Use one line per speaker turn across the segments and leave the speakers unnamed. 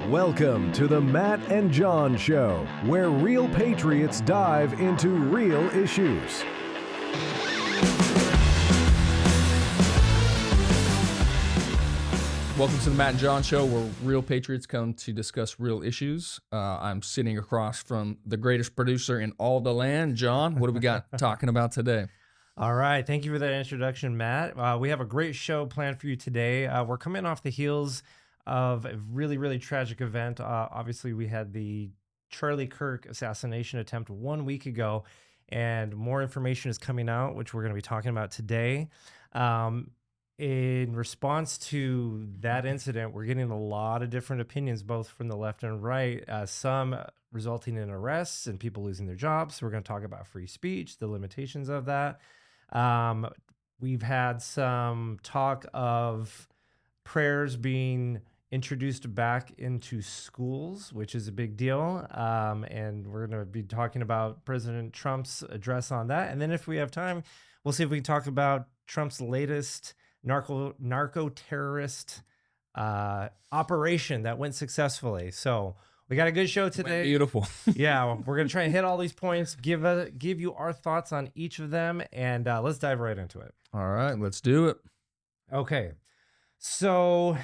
Welcome to the Matt and John Show, where real patriots dive into real issues.
Welcome to the Matt and John Show, where real patriots come to discuss real issues. I'm sitting across from the greatest producer in all the land. John, what do we got talking about today?
All right. Thank you for that introduction, Matt. We have a great show planned for you today. We're coming off the heels of a really, really tragic event. Obviously, we had the Charlie Kirk assassination attempt 1 week ago, and more information is coming out, which we're going to be talking about today. In response to that incident, we're getting a lot of different opinions, both from the left and right, some resulting in arrests and people losing their jobs. So we're going to talk about free speech, the limitations of that. We've had some talk of prayers being introduced back into schools, which is a big deal. And we're going to be talking about President Trump's address on that. And then if we have time, we'll see if we can talk about Trump's latest narco-terrorist operation that went successfully. So we got a good show today.
Beautiful.
Yeah, we're going to try and hit all these points, give you our thoughts on each of them, and let's dive right into it.
All right, let's do it.
Okay, so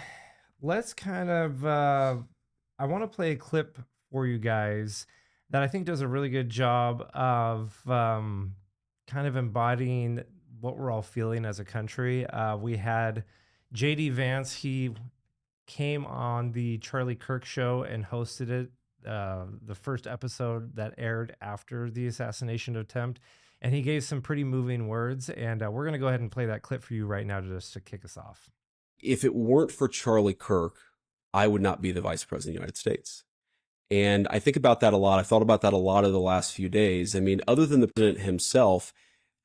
let's kind of, I want to play a clip for you guys that I think does a really good job of kind of embodying what we're all feeling as a country. We had JD Vance. He came on the Charlie Kirk show and hosted it, the first episode that aired after the assassination attempt. And he gave some pretty moving words. And we're going to go ahead and play that clip for you right now just to kick us off.
If it weren't for Charlie Kirk, I would not be the vice president of the United States. And I think about that a lot. I've thought about that a lot over the last few days. I mean, other than the president himself,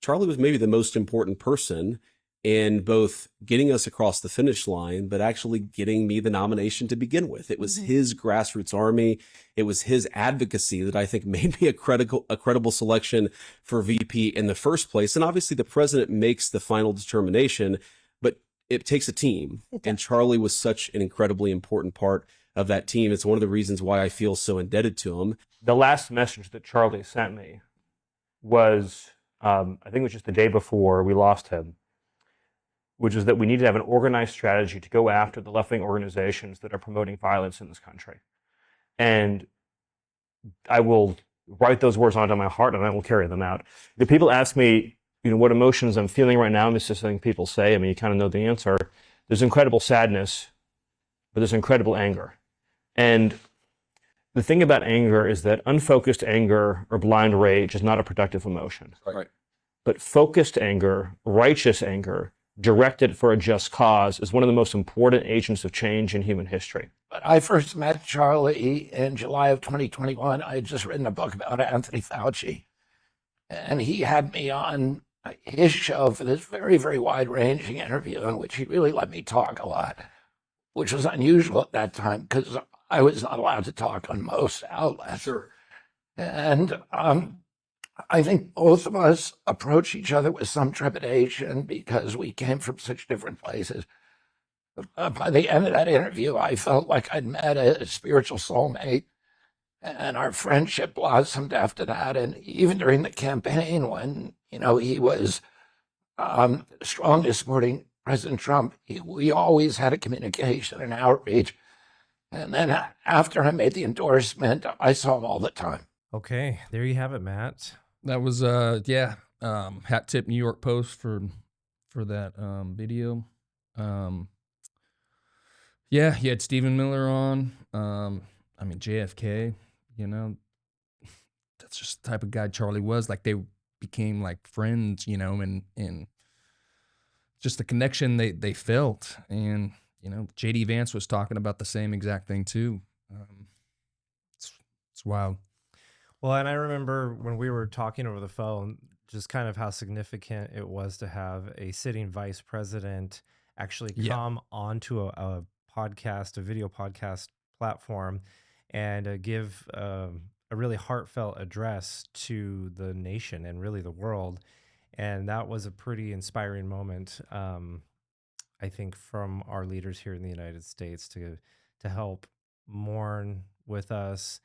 Charlie was maybe the most important person in both getting us across the finish line, but actually getting me the nomination to begin with. It was his grassroots army. It was his advocacy that I think made me a credible selection for VP in the first place. And obviously the president makes the final determination, but it takes a team. And Charlie was such an incredibly important part of that team. It's one of the reasons why I feel so indebted to him.
The last message that Charlie sent me was, I think it was just the day before we lost him, which is that we need to have an organized strategy to go after the left-wing organizations that are promoting violence in this country. And I will write those words onto my heart and I will carry them out. The people ask me, what emotions I'm feeling right now, and this is something people say, I mean, you kind of know the answer. There's incredible sadness, but there's incredible anger. And the thing about anger is that unfocused anger or blind rage is not a productive emotion.
Right.
But focused anger, righteous anger, directed for a just cause is one of the most important agents of change in human history.
But I first met Charlie in July of 2021. I had just written a book about Anthony Fauci, and he had me on his show for this very, very wide-ranging interview in which he really let me talk a lot, which was unusual at that time because I was not allowed to talk on most outlets.
Sure.
And I think both of us approached each other with some trepidation because we came from such different places. By the end of that interview, I felt like I'd met a spiritual soulmate, and our friendship blossomed after that. And even during the campaign, when he was strongly supporting President Trump, we always had a communication and outreach. And then after I made the endorsement, I saw him all the time.
Okay, there you have it, Matt.
That was hat tip New York Post for that video. Yeah, he had Stephen Miller on. I mean, JFK, that's just the type of guy Charlie was. Like, they became like friends, and just the connection they felt. And JD Vance was talking about the same exact thing too. It's wild.
Well, and I remember when we were talking over the phone, just kind of how significant it was to have a sitting vice president actually come onto a podcast, a video podcast platform, and give a really heartfelt address to the nation and really the world. And that was a pretty inspiring moment, I think, from our leaders here in the United States to help mourn with us,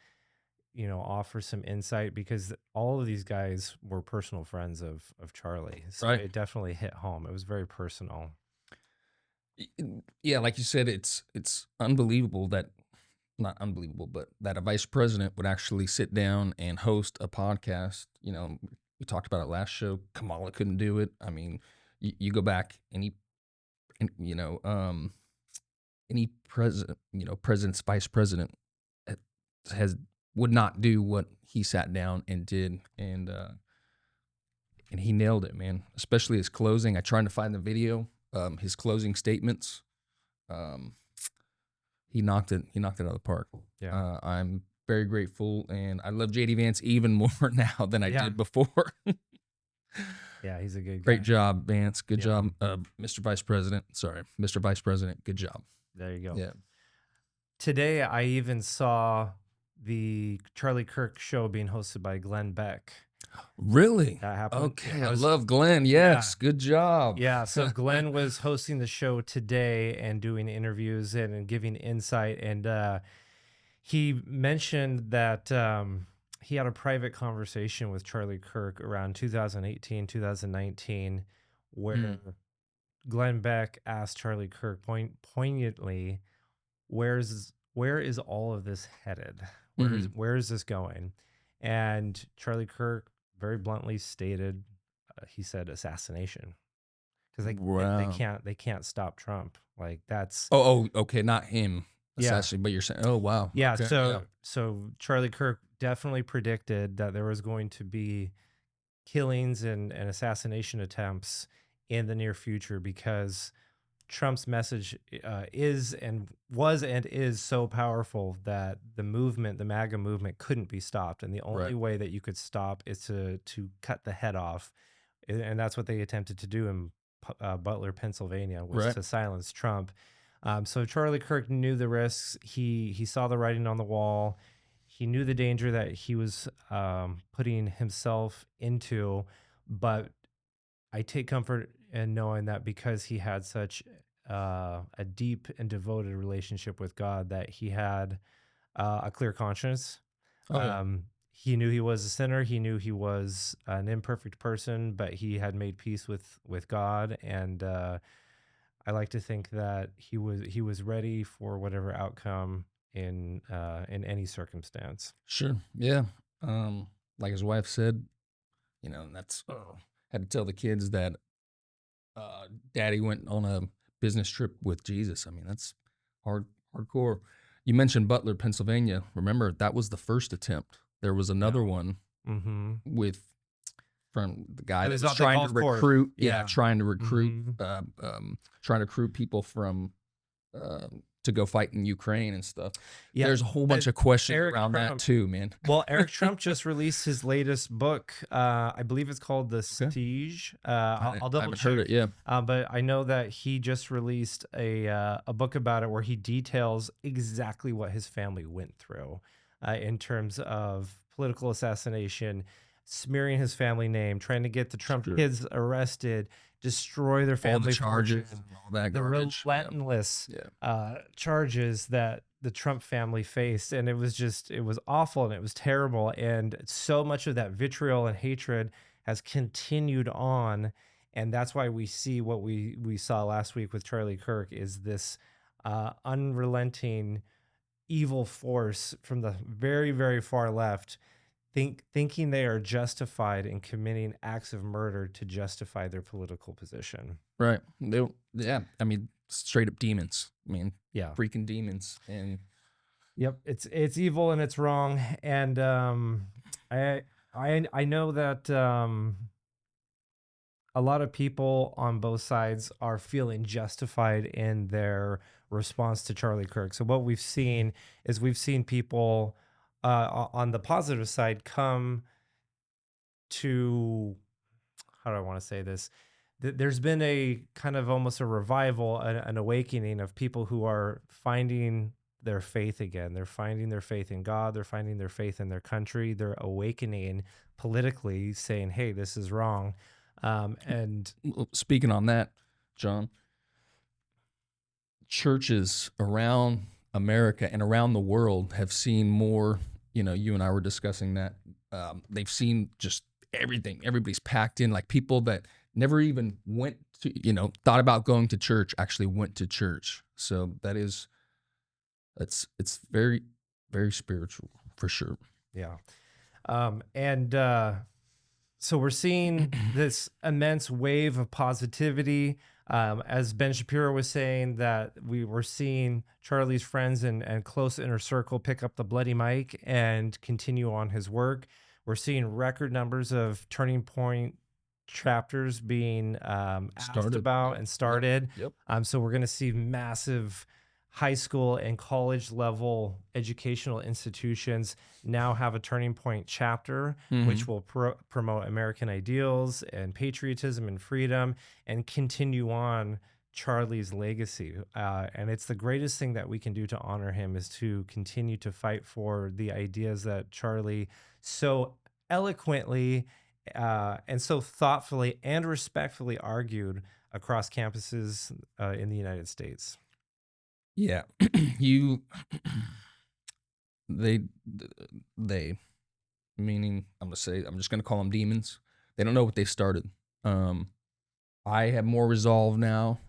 offer some insight, because all of these guys were personal friends of Charlie. So
Right.
it definitely hit home. It was very personal.
Yeah, like you said, it's unbelievable that, not unbelievable, but that a vice president would actually sit down and host a podcast. We talked about it last show. Kamala couldn't do it. I mean, you go back any president, president's vice president would not do what he sat down and did, and he nailed it, man. Especially his closing. I tried to find the video. His closing statements. He knocked it out of the park.
Yeah.
I'm very grateful, and I love JD Vance even more now than I did before.
Yeah, he's a good guy.
Great job, Vance. Good job, Mr. Vice President. Sorry, Mr. Vice President. Good job.
There you go.
Yeah.
Today, I even saw the Charlie Kirk show being hosted by Glenn Beck.
Really?
That happened.
Okay, I love Glenn. Yes, good job.
Yeah, so Glenn was hosting the show today and doing interviews and giving insight. And he mentioned that he had a private conversation with Charlie Kirk around 2018, 2019, where Glenn Beck asked Charlie Kirk poignantly, where is all of this headed? Where is this going? And Charlie Kirk very bluntly stated, he said, assassination, because they can't stop Trump. Like, that's
okay, not him assassination, but you're saying, oh wow,
yeah.
Okay,
So Charlie Kirk definitely predicted that there was going to be killings and assassination attempts in the near future, because Trump's message is so powerful that the MAGA movement couldn't be stopped. And the only way that you could stop is to cut the head off. And that's what they attempted to do in Butler, Pennsylvania, was to silence Trump. So Charlie Kirk knew the risks. He saw the writing on the wall. He knew the danger that he was putting himself into. But I take comfort in knowing that because he had such a deep and devoted relationship with God, that he had a clear conscience. He knew he was a sinner. He knew he was an imperfect person, but he had made peace with God. And I like to think that he was ready for whatever outcome in any circumstance.
Sure. Yeah. Like his wife said, and that's had to tell the kids that Daddy went on a business trip with Jesus. I mean, that's hardcore. You mentioned Butler, Pennsylvania. Remember, that was the first attempt. There was another one with from the guy that was trying to recruit. Trying to recruit, trying to recruit people from to go fight in Ukraine and stuff. Yeah, there's a whole bunch of questions around that too, man.
Well, Eric Trump just released his latest book. I believe it's called The Siege. I'll double check.
Heard it, yeah.
But I know that he just released a book about it where he details exactly what his family went through in terms of political assassination, smearing his family name, trying to get the Trump kids arrested, destroy their family
charges, and all that garbage.
The relentless charges that the Trump family faced. And it was awful and it was terrible. And so much of that vitriol and hatred has continued on. And that's why we see what we saw last week with Charlie Kirk, is this unrelenting evil force from the very, very far left, thinking they are justified in committing acts of murder to justify their political position.
Right. I mean, straight up demons. I mean, freaking demons. And
it's evil and it's wrong. And I know that a lot of people on both sides are feeling justified in their response to Charlie Kirk. So what we've seen is people on the positive side come to, how do I want to say this? There's been a kind of almost a revival, an awakening of people who are finding their faith again. They're finding their faith in God. They're finding their faith in their country. They're awakening politically, saying, hey, this is wrong. And
speaking on that, John, churches around America and around the world have seen more. You know, you and I were discussing that. They've seen just everything. Everybody's packed in, like people that never even went to, thought about going to church, actually went to church. So it's very, very spiritual for sure.
Yeah. So we're seeing this immense wave of positivity. As Ben Shapiro was saying, that we were seeing Charlie's friends and close inner circle pick up the bloody mic and continue on his work. We're seeing record numbers of Turning Point chapters being asked about and started.
Yep.
So we're going to see massive high school and college level educational institutions now have a Turning Point chapter, which will promote American ideals and patriotism and freedom and continue on Charlie's legacy. And it's the greatest thing that we can do to honor him, is to continue to fight for the ideas that Charlie so eloquently and so thoughtfully and respectfully argued across campuses in the United States.
Yeah, they, meaning I'm just gonna call them demons. They don't know what they started. I have more resolve now.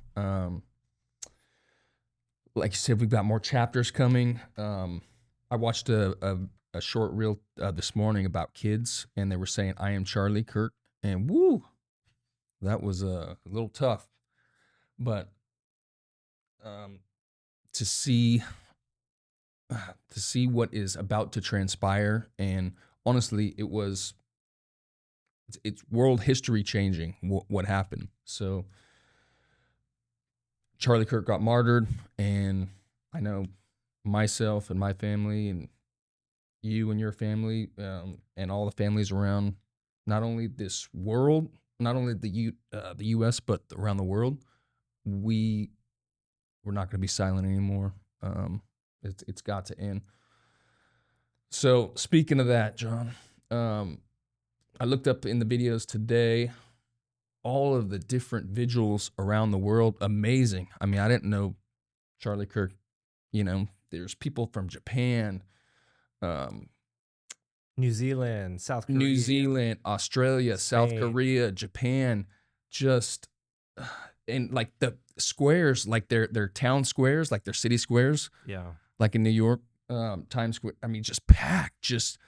Like you said, we've got more chapters coming. I watched a short reel this morning about kids, and they were saying, "I am Charlie Kirk," and woo, that was a little tough, but to see what is about to transpire, and honestly, it's world history changing what happened. So Charlie Kirk got martyred, and I know myself and my family, and you and your family, and all the families around not only this world, not only the U.S., but around the world, we're not going to be silent anymore. It's got to end. So speaking of that, John, I looked up in the videos today all of the different vigils around the world. Amazing. I mean, I didn't know Charlie Kirk. There's people from Japan,
New Zealand, South Korea,
Australia, South Korea, Japan, just and like the squares, like their town squares, like their city squares.
Yeah.
Like in New York, Times Square. I mean, just packed, just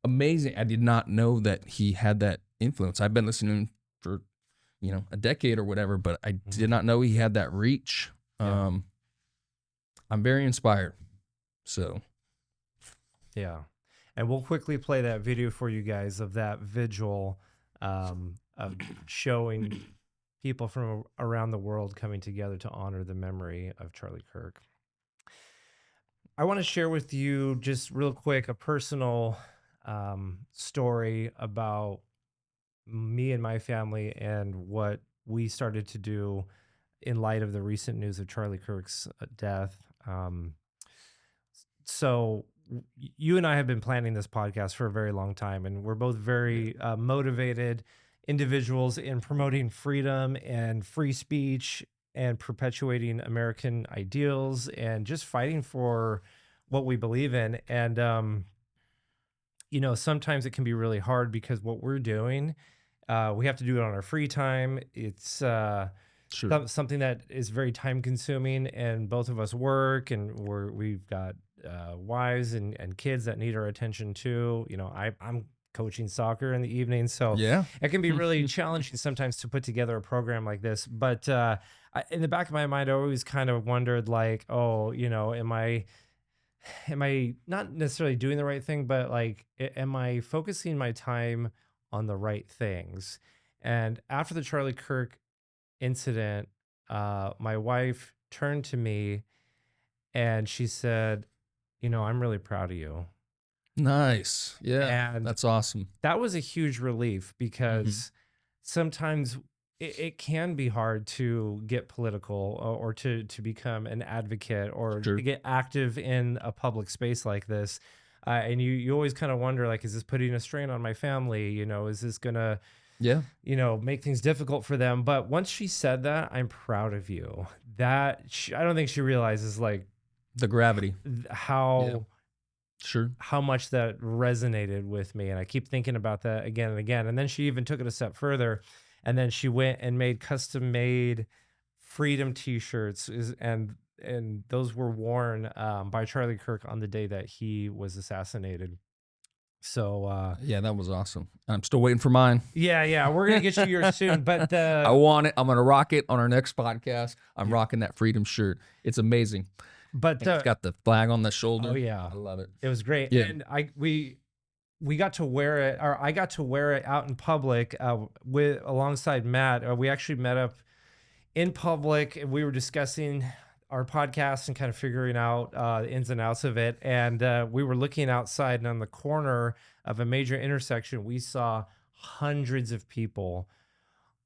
amazing. I did not know that he had that influence. I've been listening for, a decade or whatever, but I did not know he had that reach.
Yeah.
I'm very inspired. So.
Yeah. And we'll quickly play that video for you guys of that vigil, of showing people from around the world coming together to honor the memory of Charlie Kirk. I want to share with you just real quick a personal story about me and my family and what we started to do in light of the recent news of Charlie Kirk's death. So you and I have been planning this podcast for a very long time, and we're both very motivated individuals in promoting freedom and free speech and perpetuating American ideals and just fighting for what we believe in. And, sometimes it can be really hard because what we're doing, we have to do it on our free time. It's something that is very time consuming, and both of us work, and we've got wives and kids that need our attention too. I'm coaching soccer in the evening, so
yeah,
it can be really challenging sometimes to put together a program like this. But in the back of my mind, I always kind of wondered, like, am I not necessarily doing the right thing, but like, am I focusing my time on the right things? And after the Charlie Kirk incident, my wife turned to me and she said, I'm really proud of you.
Nice. Yeah.
And
that's awesome.
That was a huge relief, because sometimes it can be hard to get political or to become an advocate or to get active in a public space like this. And you always kind of wonder, like, is this putting a strain on my family? Is this going to, make things difficult for them? But once she said that, I'm proud of you, that I don't think she realizes, like,
The gravity.
how
Sure.
how much that resonated with me. And I keep thinking about that again and again. And then she even took it a step further. And then she went and made custom made freedom t-shirts and those were worn by Charlie Kirk on the day that he was assassinated. So
Yeah, that was awesome. I'm still waiting for mine.
yeah, we're gonna get you yours soon. But
I want it. I'm gonna rock it on our next podcast. I'm rocking that freedom shirt. It's amazing.
but
It's got the flag on the shoulder.
oh yeah,
I love it.
it was great.
Yeah.
And we got to wear it, or I got to wear it out in public with alongside Matt. We actually met up in public and we were discussing our podcast and kind of figuring out the ins and outs of it. And we were looking outside, and on the corner of a major intersection, we saw hundreds of people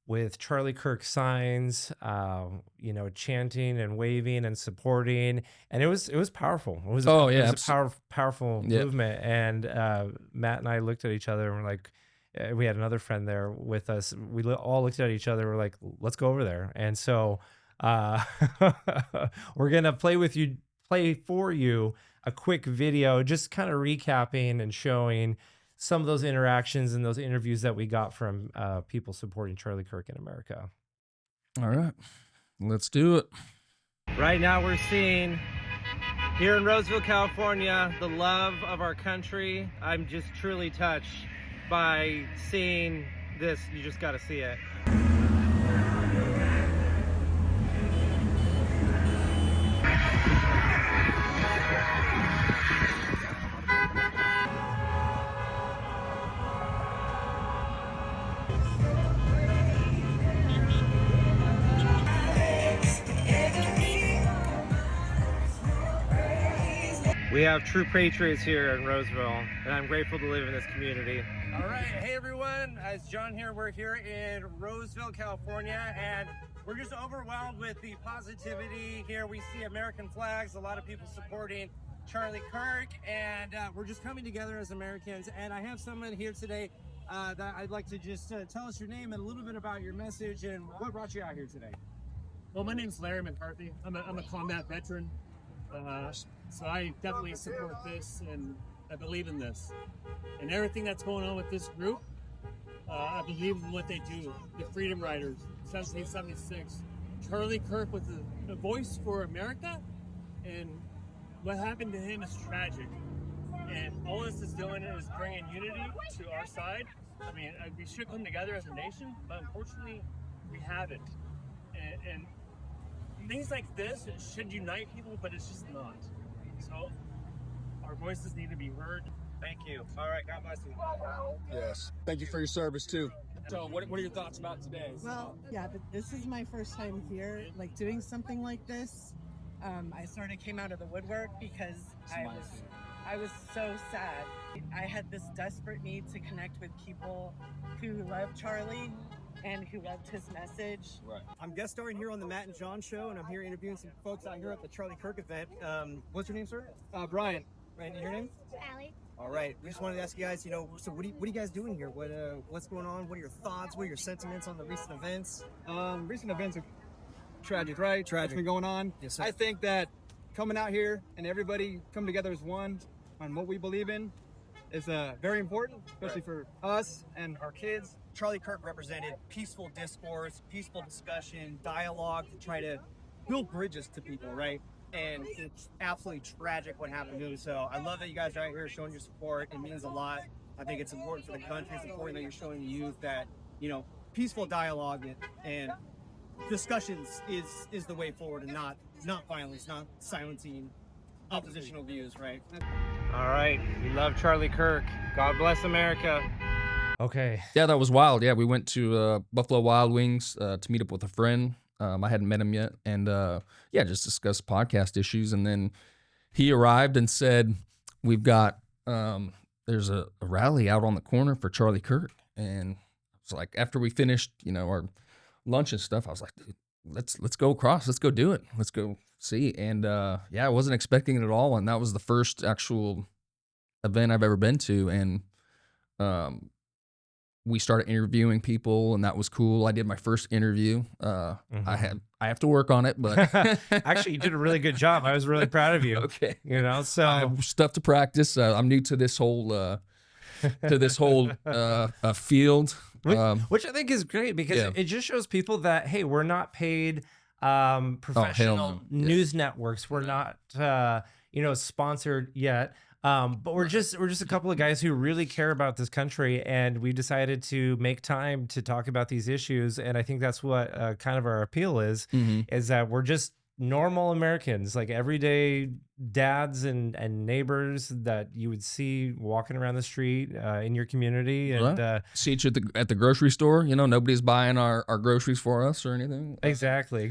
with Charlie Kirk signs, chanting and waving and supporting. And it was powerful. It was,
Oh,
it
yeah,
was a powerful
Yeah.
movement. And Matt and I looked at each other and we're like, we had another friend there with us. We all looked at each other. We're like, let's go over there. And so we're gonna play for you a quick video, just kind of recapping and showing some of those interactions and those interviews that we got from people supporting Charlie Kirk in America.
All right, let's do it.
Right now we're seeing here in Roseville, California, the love of our country. I'm just truly touched by seeing this. You just got to see it. We have true patriots here in Roseville, and I'm grateful to live in this community. All right, hey everyone, it's John here. We're here in Roseville, California, and we're just overwhelmed with the positivity here. We see American flags, a lot of people supporting Charlie Kirk, and we're just coming together as Americans. And I have someone here today that I'd like to just tell us your name and a little bit about your message and what brought you out here today.
Well, my name's Larry McCarthy. I'm a combat veteran, so I definitely support this, and I believe in this. And everything that's going on with this group, I believe in what they do. The Freedom Riders, 1776. Charlie Kirk was a voice for America, and what happened to him is tragic. And all this is doing is bringing unity to our side. I mean, we should come together as a nation, but unfortunately, we haven't. And things like this, it should unite people, but it's just not. So our voices need to be heard.
Thank you. All right, God bless you.
Yes. Thank you for your service too. So what are your thoughts about today?
Well, yeah, but this is my first time here, like doing something like this. I sort of came out of the woodwork because I was so sad. I had this desperate need to connect with people who love Charlie and who loved his message.
Right.
I'm guest starring here on the Matt and John show, and I'm here interviewing some folks out here at the Charlie Kirk event. What's your name, sir?
Brian.
Right, and your name?
Allie.
All right. We just wanted to ask you guys, so what are you guys doing here? What's going on? What are your thoughts? What are your sentiments on the recent events?
Recent events are tragic, right?
Tragic.
What's been going on?
Yes, sir.
I think that coming out here and everybody come together as one on what we believe in is very important, especially for us and our kids.
Charlie Kirk represented peaceful discourse, peaceful discussion, dialogue to try to build bridges to people, right? And it's absolutely tragic what happened to him. So I love that you guys are out here showing your support. It means a lot. I think it's important for the country. It's important that you're showing the youth that, peaceful dialogue and discussions is the way forward, and not violence, not silencing oppositional views, right?
All right, we love Charlie Kirk. God bless America. Okay.
Yeah, that was wild. Yeah, we went to Buffalo Wild Wings to meet up with a friend. I hadn't met him yet, and just discuss podcast issues. And then he arrived and said, "We've got there's a rally out on the corner for Charlie Kirk." And it's like after we finished, our lunch and stuff, I was like, "Dude, let's go across. Let's go do it. Let's go see." And I wasn't expecting it at all. And that was the first actual event I've ever been to, and we started interviewing people, and that was cool. I did my first interview. I have to work on it, but
Actually, you did a really good job. I was really proud of you.
okay.
You know,
I
so
have stuff to practice. I'm new to this whole field,
which I think is great because
Yeah.
it just shows people that, hey, we're not paid professional
no. Yeah.
news networks. We're not sponsored yet. But we're just a couple of guys who really care about this country, and we decided to make time to talk about these issues. And I think that's what kind of our appeal is that we're just normal Americans, like everyday dads and neighbors that you would see walking around the street in your community. And
see each at the grocery store. You know, nobody's buying our groceries for us or anything.
Exactly.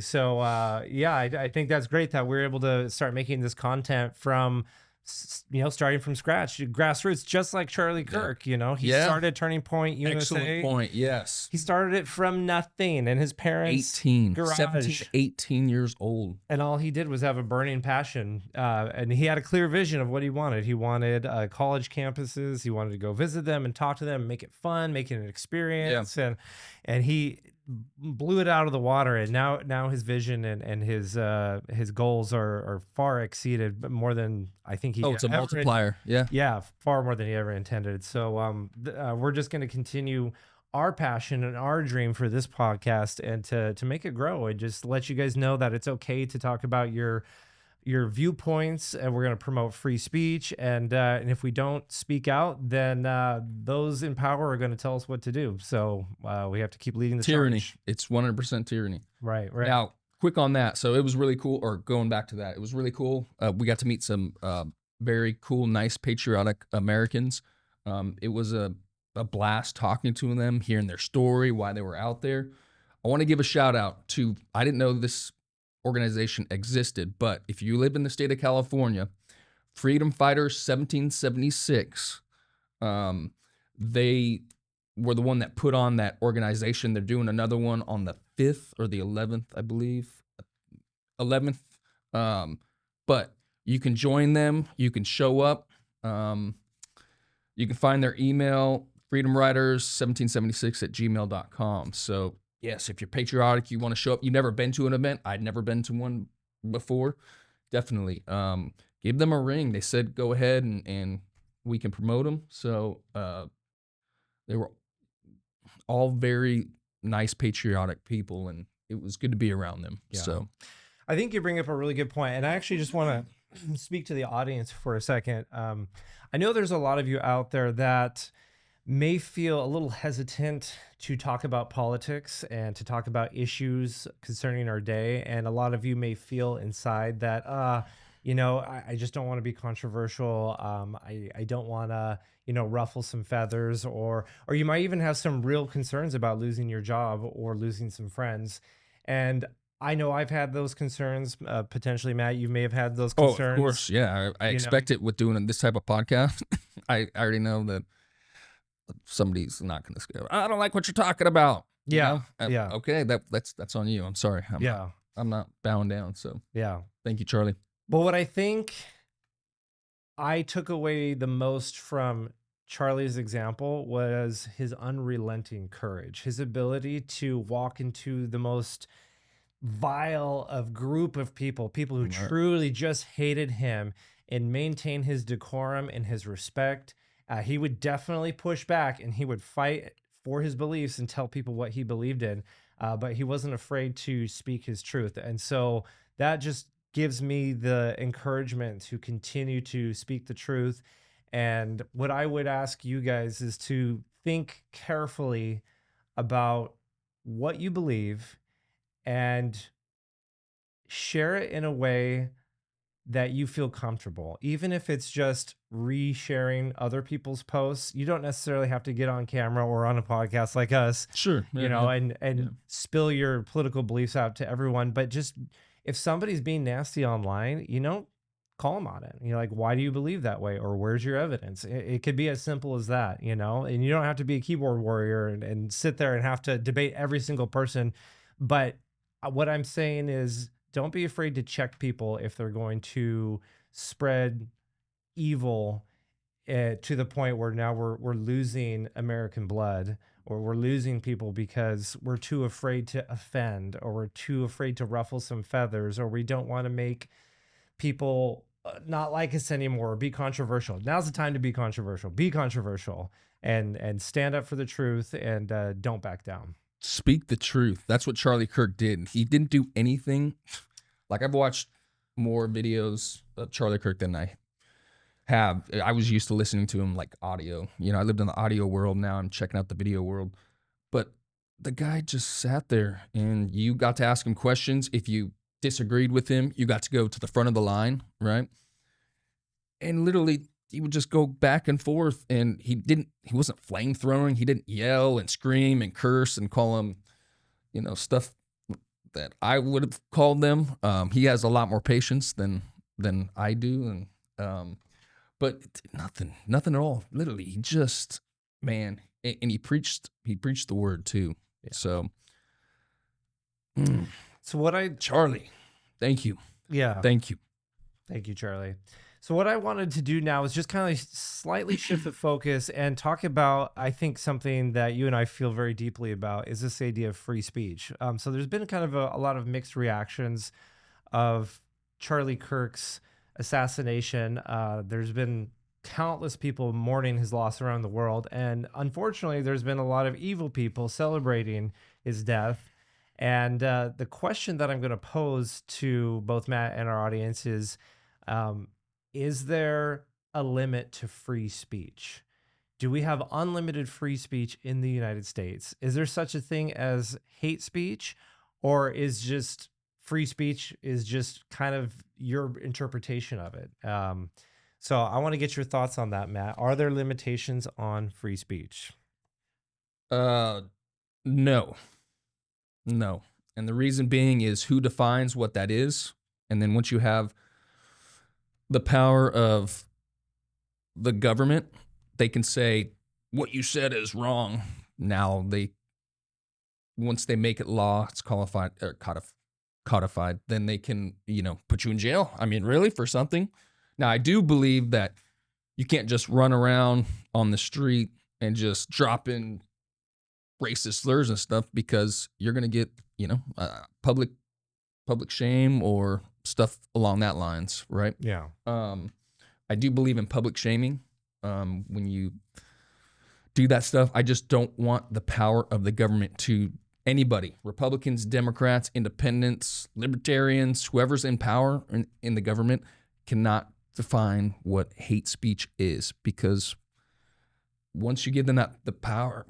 So I think that's great that we're able to start making this content from starting from scratch, grassroots, just like Charlie Kirk. You know, he started Turning Point USA.
Excellent point. Yes,
he started it from nothing, and his parents
17
garage.
18 years old,
and all he did was have a burning passion, and he had a clear vision of what he wanted. He wanted college campuses. He wanted to go visit them and talk to them, and make it fun, make it an experience, and he blew it out of the water. And now his vision and his goals are far exceeded, but more than I think he
it's a multiplier.
Far more than he ever intended. So we're just going to continue our passion and our dream for this podcast, and to make it grow, and just let you guys know that it's okay to talk about your viewpoints, and we're going to promote free speech. And if we don't speak out, then those in power are going to tell us what to do. So we have to keep leading the
tyranny.
charge.
It's 100% tyranny.
Right.
Now, quick on that. So it was really cool, or going back to that, it was really cool. We got to meet some very cool, nice, patriotic Americans. It was a blast talking to them, hearing their story, why they were out there. I want to give a shout out to, I didn't know this organization existed, but if you live in the state of California, Freedom Fighters 1776, they were the one that put on that organization. They're doing another one on the 5th or the 11th, I believe. 11th. But you can join them. You can show up. You can find their email, freedomriders1776@gmail.com. So yes, if you're patriotic, you want to show up. You've never been to an event. I'd never been to one before. Definitely. Give them a ring. They said go ahead and we can promote them. So they were all very nice, patriotic people, and it was good to be around them.
Yeah.
So
I think you bring up a really good point, and I actually just want to speak to the audience for a second. I know there's a lot of you out there that may feel a little hesitant to talk about politics and to talk about issues concerning our day. And a lot of you may feel inside that, I just don't want to be controversial. I don't want to, ruffle some feathers, or you might even have some real concerns about losing your job or losing some friends. And I know I've had those concerns. Potentially, Matt, you may have had those concerns.
Oh, of course. Yeah. I expect it with doing this type of podcast. I already know that somebody's not going to scare. I don't like what you're talking about.
Yeah.
Yeah. Okay. That's on you. I'm sorry. I'm not bowing down. So
yeah.
Thank you, Charlie.
But what I think I took away the most from Charlie's example was his unrelenting courage, his ability to walk into the most vile of group of people who truly just hated him, and maintain his decorum and his respect. He would definitely push back, and he would fight for his beliefs and tell people what he believed in, but he wasn't afraid to speak his truth. And so that just gives me the encouragement to continue to speak the truth. And what I would ask you guys is to think carefully about what you believe and share it in a way that you feel comfortable, even if it's just resharing other people's posts. You don't necessarily have to get on camera or on a podcast like us,
sure,
and spill your political beliefs out to everyone. But just, if somebody's being nasty online, call them on it. Like, why do you believe that way? Or where's your evidence? It could be as simple as that, and you don't have to be a keyboard warrior and sit there and have to debate every single person. But what I'm saying is, don't be afraid to check people if they're going to spread evil to the point where now we're losing American blood, or we're losing people because we're too afraid to offend, or we're too afraid to ruffle some feathers, or we don't want to make people not like us anymore, or be controversial. Now's the time to be controversial. Be controversial and stand up for the truth, and don't back down.
Speak the truth. That's what Charlie Kirk did. He didn't do anything. Like, I've watched more videos of Charlie Kirk than I have. I was used to listening to him like audio. You know, I lived in the audio world. Now I'm checking out the video world. But the guy just sat there, and you got to ask him questions. If you disagreed with him, you got to go to the front of the line, right? And literally, he would just go back and forth, and he wasn't flamethrowing. He didn't yell and scream and curse and call him, you know, stuff that I would have called them. He has a lot more patience than I do, and but nothing at all. Literally, he just, man, and he preached the word too. Yeah. So Charlie, thank you.
Yeah.
Thank you.
Thank you, Charlie. So what I wanted to do now is just kind of slightly shift the focus and talk about, I think, something that you and I feel very deeply about is this idea of free speech. So there's been kind of a lot of mixed reactions of Charlie Kirk's assassination. There's been countless people mourning his loss around the world. And unfortunately, there's been a lot of evil people celebrating his death. And the question that I'm going to pose to both Matt and our audience is there a limit to free speech? Do we have unlimited free speech in the United States? Is there such a thing as hate speech, or is just free speech is just kind of your interpretation of it? So I want to get your thoughts on that, Matt. Are there limitations on free speech?
No. And the reason being is who defines what that is. And then once you have the power of the government, they can say what you said is wrong. Now once they make it law, it's codified, then they can, put you in jail. I mean, really, for something? Now, I do believe that you can't just run around on the street and just drop in racist slurs and stuff, because you're going to get, public shame or stuff along that lines, right?
Yeah.
I do believe in public shaming when you do that stuff. I just don't want the power of the government to anybody, Republicans, Democrats, independents, libertarians, whoever's in power in the government cannot define what hate speech is, because once you give them that power,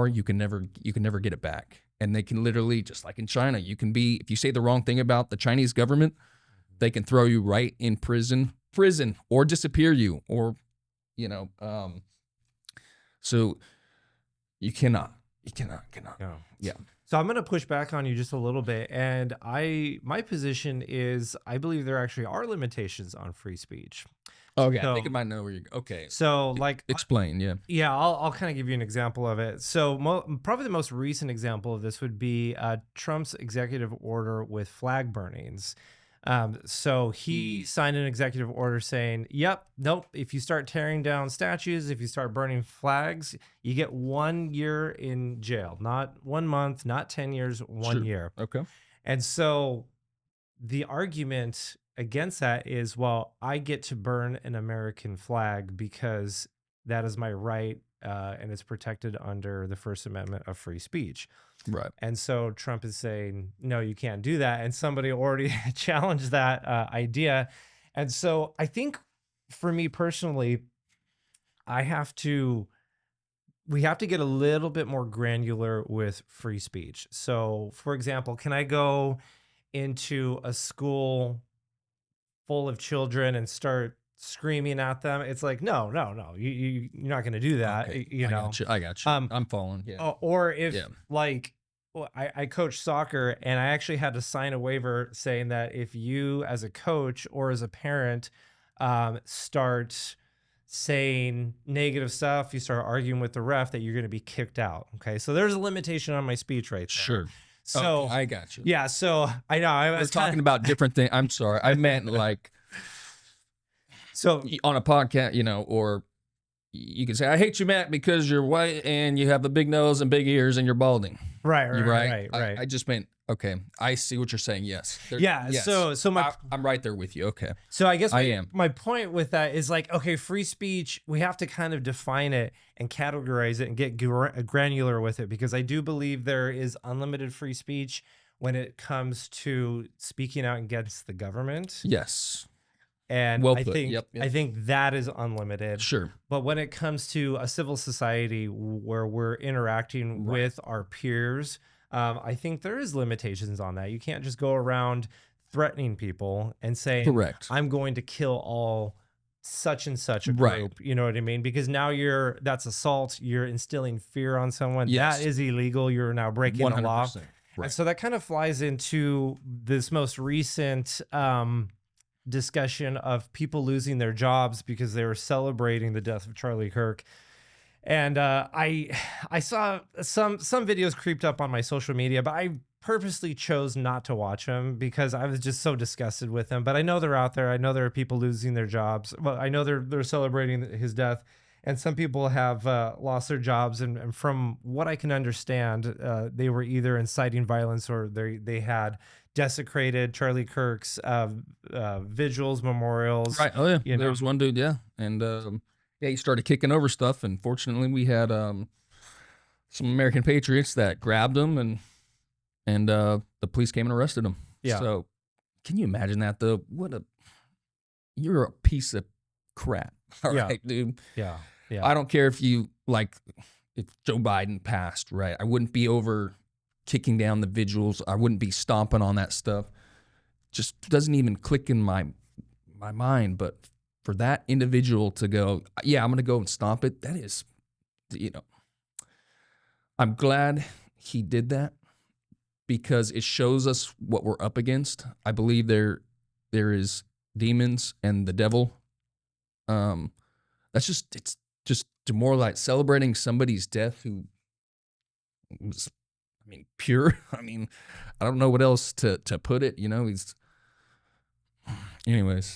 you can never get it back. And they can literally, just like in China, if you say the wrong thing about the Chinese government, they can throw you right in prison, or disappear you, or, so you cannot. Yeah.
So I'm going to push back on you just a little bit. And my position is, I believe there actually are limitations on free speech.
Okay,
So-
I think I might know where you're. Okay,
So
explain. Yeah.
Yeah, I'll kind of give you an example of it. So probably the most recent example of this would be Trump's executive order with flag burnings. So he signed an executive order saying, if you start tearing down statues, if you start burning flags, you get 1 year in jail. Not 1 month, not 10 years, 1 year.
Okay.
And so the argument against that is, well, I get to burn an American flag because that is my right, and it's protected under the First Amendment of free speech.
Right.
And so Trump is saying, no, you can't do that. And somebody already challenged that idea. And so I think for me personally, we have to get a little bit more granular with free speech. So, for example, can I go into a school full of children and start screaming at them? It's like, no, you're not going to do that.
Okay. I got you. I'm following. Yeah.
Or if I coach soccer, and I actually had to sign a waiver saying that if you as a coach or as a parent start saying negative stuff, you start arguing with the ref, that you're going to be kicked out. Okay. So there's a limitation on my speech right there.
Sure.
So
okay, I got you.
Yeah. So I know I
We're
was
talking about different things. I'm sorry. I meant like.
So
on a podcast, you know, or you can say, I hate you, Matt, because you're white and you have a big nose and big ears and you're balding.
right.
I just meant, okay, I see what you're saying. Yes.
Yes. So
I'm right there with you. Okay.
So I guess
I am.
My point with that is like, okay, free speech, we have to kind of define it and categorize it and get granular with it, because I do believe there is unlimited free speech when it comes to speaking out against the government.
Yes.
And
Well
I
put.
think
Yep.
I think that is unlimited.
Sure.
But when it comes to a civil society where we're interacting with our peers, I think there is limitations on that. You can't just go around threatening people and saying,
Correct.
I'm going to kill all such and such a group. You know what I mean? Because now that's assault. You're instilling fear on someone.
Yes.
That is illegal. You're now breaking the law.
100%.
And so that kind of flies into this most recent discussion of people losing their jobs because they were celebrating the death of Charlie Kirk. And I saw some videos creeped up on my social media, but I purposely chose not to watch them because I was just so disgusted with them. But I know they're out there. I know there are people losing their jobs. Well, I know they're celebrating his death, and some people have lost their jobs. And from what I can understand, they were either inciting violence or they had desecrated Charlie Kirk's vigils, memorials.
Right. Oh, yeah.
You know?
There was one dude, yeah. And he started kicking over stuff. And fortunately, we had some American patriots that grabbed him, and the police came and arrested him.
Yeah.
So can you imagine that, though? You're a piece of crap. All right, dude.
Yeah.
I don't care if if Joe Biden passed, right? I wouldn't be over kicking down the vigils. I wouldn't be stomping on that stuff. Just doesn't even click in my mind. But for that individual to go, yeah, I'm going to go and stomp it, that is, I'm glad he did that because it shows us what we're up against. I believe there is demons and the devil. It's just demoralizing, celebrating somebody's death who was, pure. I don't know what else to put it. Anyways.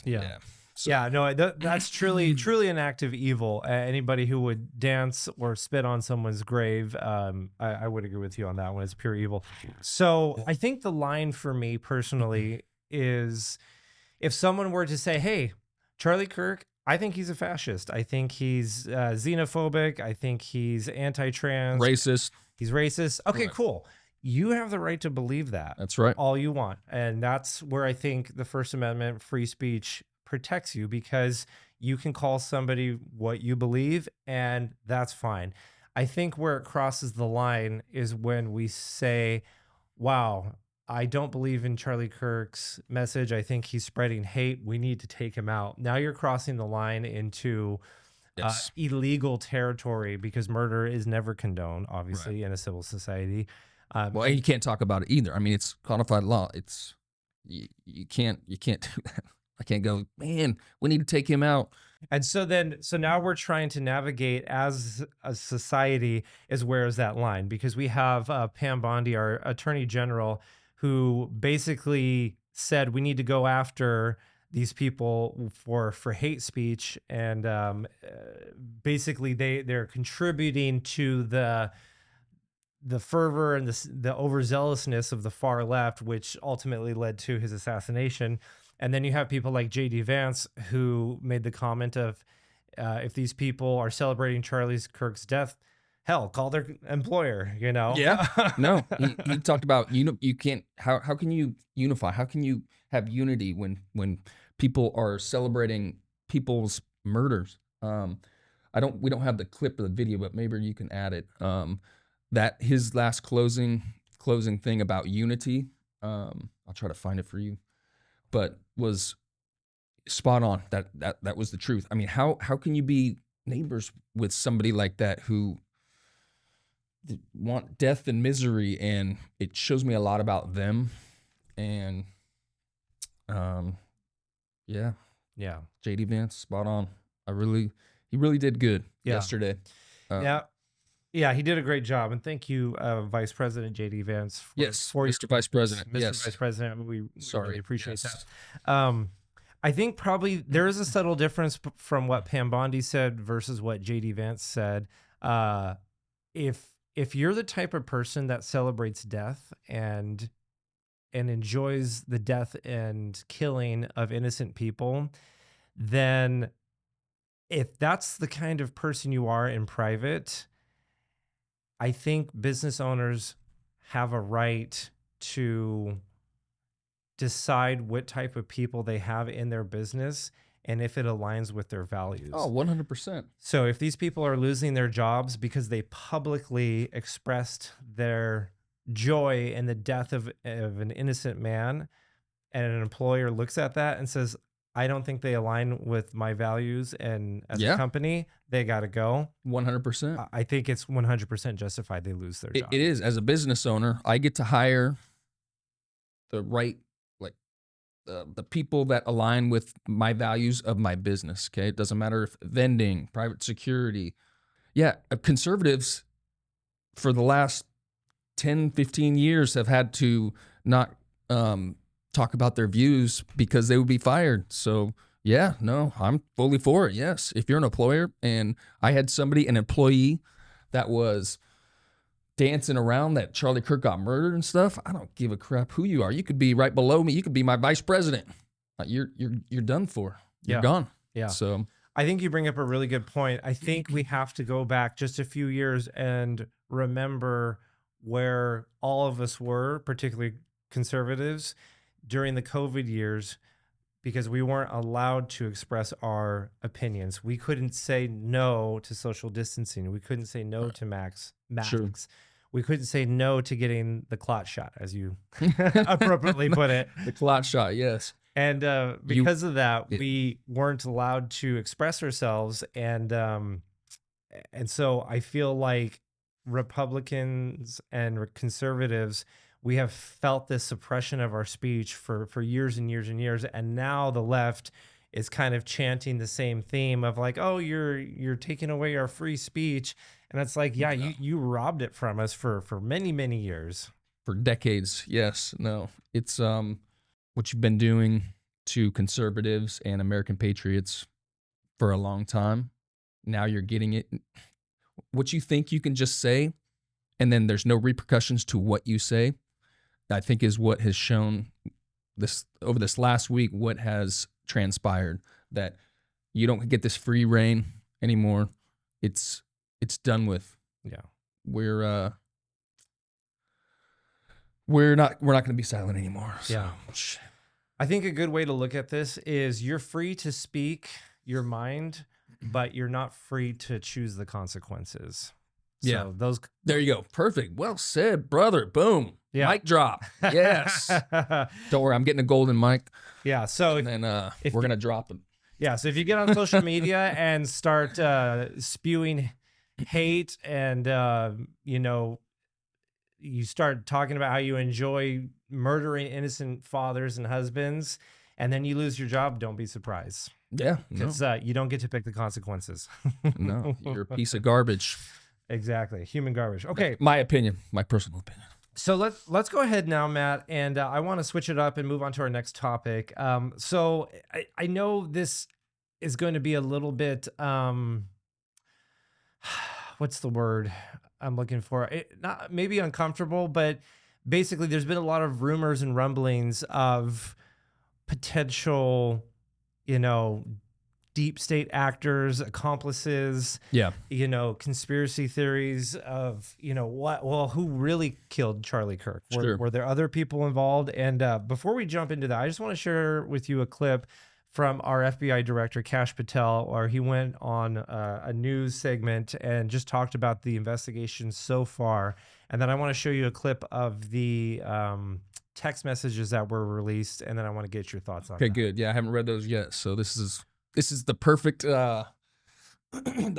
Yeah.
So.
Yeah, no, that's truly an act of evil. Anybody who would dance or spit on someone's grave, I would agree with you on that one. It's pure evil. So I think the line for me personally is if someone were to say, hey, Charlie Kirk, I think he's a fascist. I think he's xenophobic. I think he's anti-trans.
Racist.
He's racist. Okay,
Right.
Cool. You have the right to believe that.
That's right.
All you want. And that's where I think the First Amendment, free speech, protects you because you can call somebody what you believe, and that's fine. I think where it crosses the line is when we say, wow, I don't believe in Charlie Kirk's message. I think he's spreading hate. We need to take him out. Now you're crossing the line into
Yes.
illegal territory because murder is never condoned, obviously, in a civil society.
Well, you can't talk about it either. It's codified law. It's you can't do that. I can't go, man, we need to take him out.
And so now we're trying to navigate as a society is where is that line? Because we have Pam Bondi, our attorney general, who basically said we need to go after these people for hate speech. And basically they're contributing to the fervor and the overzealousness of the far left, which ultimately led to his assassination. And then you have people like JD Vance who made the comment of if these people are celebrating Charlie Kirk's death, hell, call their employer,
Yeah. No, he talked about, you can't, how can you unify? How can you have unity when people are celebrating people's murders? We don't have the clip of the video, but maybe you can add it. That his last closing thing about unity, I'll try to find it for you, but was spot on. That was the truth. How can you be neighbors with somebody like that who want death and misery? And it shows me a lot about them. And yeah, JD Vance, spot on. He really did good yesterday.
Yeah, he did a great job, and thank you, Vice President JD Vance. For
Mr. Vice President.
Mr.
Yes,
Vice President, we really appreciate
yes.
that. I think probably there is a subtle difference from what Pam Bondi said versus what JD Vance said. If you're the type of person that celebrates death and enjoys the death and killing of innocent people, then if that's the kind of person you are in private, I think business owners have a right to decide what type of people they have in their business and if it aligns with their values.
Oh, 100%.
So if these people are losing their jobs because they publicly expressed their joy in the death of an innocent man, and an employer looks at that and says, I don't think they align with my values, and as a company, they got to go.
100%.
I think it's 100% justified they lose their job.
It is. As a business owner, I get to hire the right, like the people that align with my values of my business. Okay. It doesn't matter if vending, private security. Yeah. Conservatives for the last 10, 15 years have had to not talk about their views because they would be fired. So yeah, no, I'm fully for it. Yes. If you're an employer and I had an employee that was dancing around that Charlie Kirk got murdered and stuff, I don't give a crap who you are. You could be right below me. You could be my vice president. You're done for. You're gone.
Yeah.
So
I think you bring up a really good point. I think we have to go back just a few years and remember where all of us were, particularly conservatives, during the COVID years, because we weren't allowed to express our opinions. We couldn't say no to social distancing. We couldn't say no to masks.
Sure.
We couldn't say no to getting the clot shot, as you appropriately put it.
The clot shot, yes.
And because of that, we weren't allowed to express ourselves. And so I feel like Republicans and conservatives, we have felt this suppression of our speech for years and years and years. And now the left is kind of chanting the same theme of like, oh, you're taking away our free speech. And it's like, yeah, you robbed it from us for many, many years.
For decades. Yes. No, it's what you've been doing to conservatives and American patriots for a long time. Now you're getting it. What you think you can just say, and then there's no repercussions to what you say, I think is what has shown this over this last week, what has transpired, that you don't get this free reign anymore. It's done with.
Yeah.
We're not going to be silent anymore. So.
Yeah. I think a good way to look at this is you're free to speak your mind, but you're not free to choose the consequences.
Yeah.
So
there you go. Perfect. Well said, brother. Boom.
Yeah.
Mic drop. Yes. Don't worry. I'm getting a golden mic.
Yeah. So
we're going to drop them.
Yeah. So if you get on social media and start spewing hate and, you start talking about how you enjoy murdering innocent fathers and husbands, and then you lose your job, don't be surprised.
Yeah.
Because you don't get to pick the consequences.
No, you're a piece of garbage.
Exactly. Human garbage. Okay.
My opinion, my personal opinion.
So let's go ahead now, Matt, and I want to switch it up and move on to our next topic. So I know this is going to be a little bit, what's the word I'm looking for? Not maybe uncomfortable, but basically there's been a lot of rumors and rumblings of potential, deep state actors, accomplices, conspiracy theories of, who really killed Charlie Kirk? Were there other people involved? And before we jump into that, I just want to share with you a clip from our FBI director, Kash Patel, where he went on a news segment and just talked about the investigation so far. And then I want to show you a clip of the text messages that were released, and then I want to get your thoughts on that.
Okay, good. Yeah, I haven't read those yet. So this is the perfect the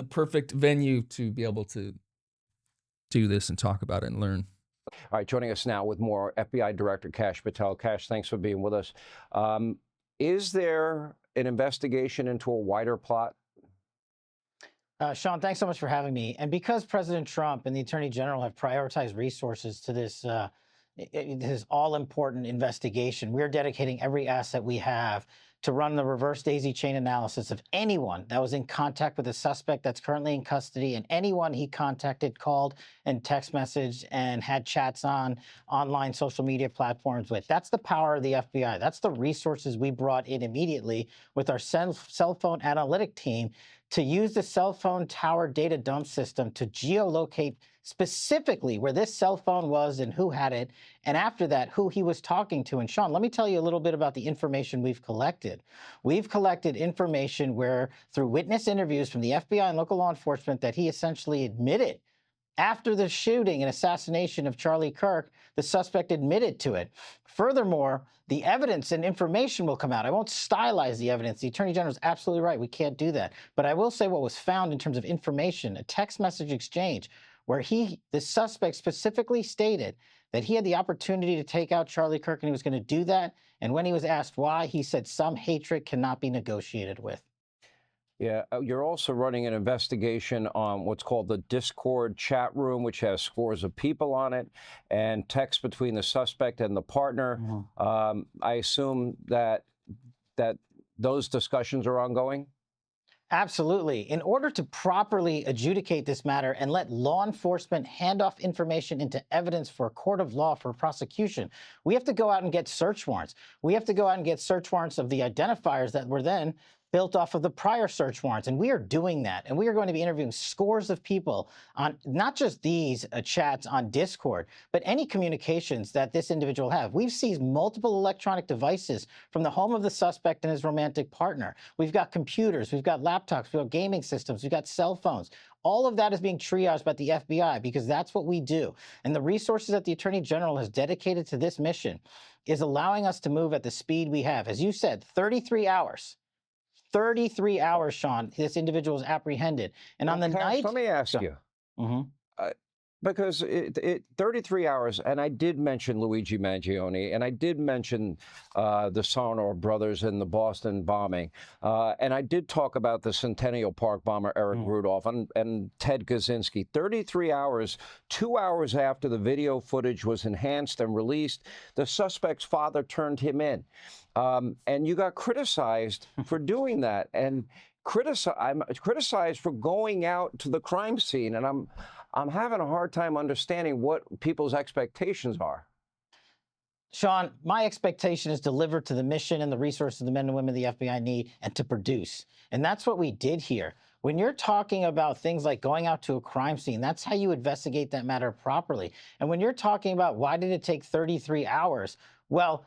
perfect venue to be able to do this and talk about it and learn.
All right, joining us now with more, FBI Director Kash Patel. Kash, thanks for being with us. Is there an investigation into a wider plot?
Sean, thanks so much for having me. And because President Trump and the Attorney General have prioritized resources to this all-important investigation, we're dedicating every asset we have to run the reverse daisy chain analysis of anyone that was in contact with a suspect that's currently in custody and anyone he contacted, called, and text messaged and had chats on online social media platforms with. That's the power of the FBI. That's the resources we brought in immediately with our cell phone analytic team to use the cell phone tower data dump system to geolocate specifically where this cell phone was and who had it, and after that, who he was talking to. And Sean, let me tell you a little bit about the information we've collected. We've collected information where, through witness interviews from the FBI and local law enforcement, that he essentially admitted after the shooting and assassination of Charlie Kirk, the suspect admitted to it. Furthermore, the evidence and information will come out. I won't stylize the evidence. The Attorney General is absolutely right. We can't do that. But I will say what was found in terms of information, a text message exchange where the suspect specifically stated that he had the opportunity to take out Charlie Kirk and he was going to do that. And when he was asked why, he said some hatred cannot be negotiated with.
Yeah, you're also running an investigation on what's called the Discord chat room, which has scores of people on it, and texts between the suspect and the partner. Mm-hmm. I assume that those discussions are ongoing?
Absolutely. In order to properly adjudicate this matter and let law enforcement hand off information into evidence for a court of law for prosecution, we have to go out and get search warrants. We have to go out and get search warrants of the identifiers that were then built off of the prior search warrants. And we are doing that. And we are going to be interviewing scores of people on not just these chats on Discord, but any communications that this individual have. We've seized multiple electronic devices from the home of the suspect and his romantic partner. We've got computers, we've got laptops, we've got gaming systems, we've got cell phones. All of that is being triaged by the FBI because that's what we do. And the resources that the Attorney General has dedicated to this mission is allowing us to move at the speed we have. As you said, 33 hours. 33 hours, Sean, this individual was apprehended. And on the night...
Let me ask you. Mm-hmm. Because 33 hours, and I did mention Luigi Mangione, and I did mention the Sarnoff brothers and the Boston bombing, and I did talk about the Centennial Park bomber Eric Rudolph and Ted Kaczynski. 33 hours, 2 hours after the video footage was enhanced and released, the suspect's father turned him in. And you got criticized for doing that, and I'm criticized for going out to the crime scene, and I'm having a hard time understanding what people's expectations are.
Sean, my expectation is deliver to the mission and the resources the men and women the FBI need and to produce. And that's what we did here. When you're talking about things like going out to a crime scene, that's how you investigate that matter properly. And when you're talking about why did it take 33 hours, well,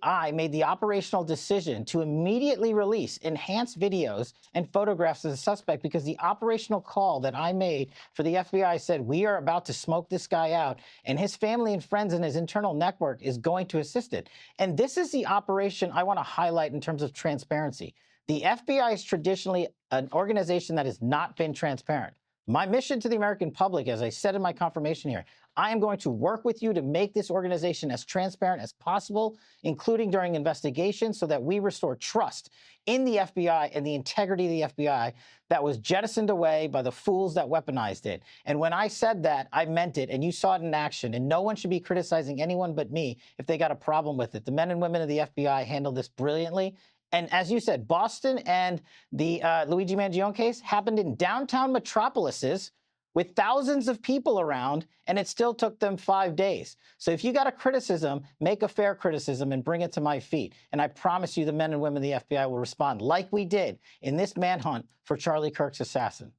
I made the operational decision to immediately release enhanced videos and photographs of the suspect because the operational call that I made for the FBI said, we are about to smoke this guy out, and his family and friends and his internal network is going to assist it. And this is the operation I want to highlight in terms of transparency. The FBI is traditionally an organization that has not been transparent. My mission to the American public, as I said in my confirmation here, I am going to work with you to make this organization as transparent as possible, including during investigations, so that we restore trust in the FBI and the integrity of the FBI that was jettisoned away by the fools that weaponized it. And when I said that, I meant it, and you saw it in action, and no one should be criticizing anyone but me if they got a problem with it. The men and women of the FBI handled this brilliantly. And as you said, Boston and the Luigi Mangione case happened in downtown metropolises with thousands of people around, and it still took them 5 days. So if you got a criticism, make a fair criticism and bring it to my feet. And I promise you the men and women of the FBI will respond like we did in this manhunt for Charlie Kirk's assassin.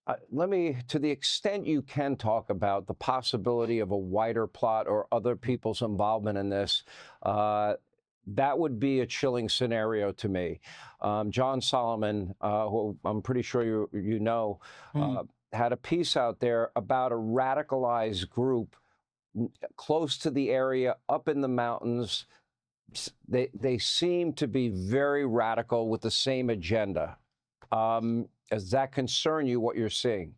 To the extent you can talk about the possibility of a wider plot or other people's involvement in this, that would be a chilling scenario to me. John Solomon, who I'm pretty sure you know, had a piece out there about a radicalized group close to the area, up in the mountains. They seem to be very radical with the same agenda. Does that concern you, what you're seeing?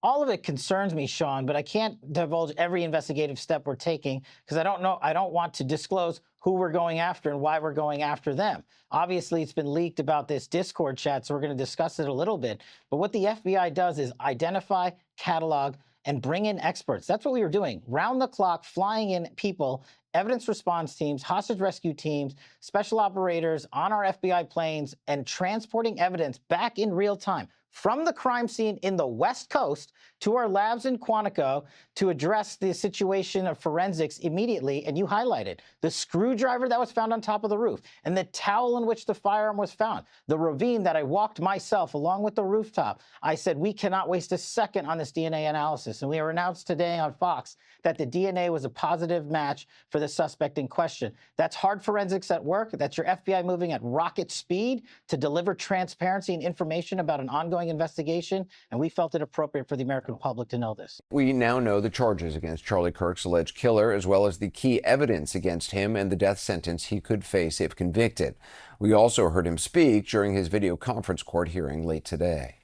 All of it concerns me, Sean, but I can't divulge every investigative step we're taking because I don't want to disclose who we're going after and why we're going after them. Obviously, it's been leaked about this Discord chat, so we're going to discuss it a little bit. But what the FBI does is identify, catalog, and bring in experts. That's what we were doing, round the clock, flying in people evidence response teams, hostage rescue teams, special operators on our FBI planes, and transporting evidence back in real time from the crime scene in the West Coast to our labs in Quantico to address the situation of forensics immediately. And you highlighted the screwdriver that was found on top of the roof and the towel in which the firearm was found, the ravine that I walked myself along with the rooftop. I said, we cannot waste a second on this DNA analysis. And we were announced today on Fox that the DNA was a positive match for the suspect in question. That's hard forensics at work. That's your FBI moving at rocket speed to deliver transparency and information about an ongoing investigation, and we felt it appropriate for the American public to know this.
We now know the charges against Charlie Kirk's alleged killer, as well as the key evidence against him and the death sentence he could face if convicted. We also heard him speak during his video conference court hearing late today.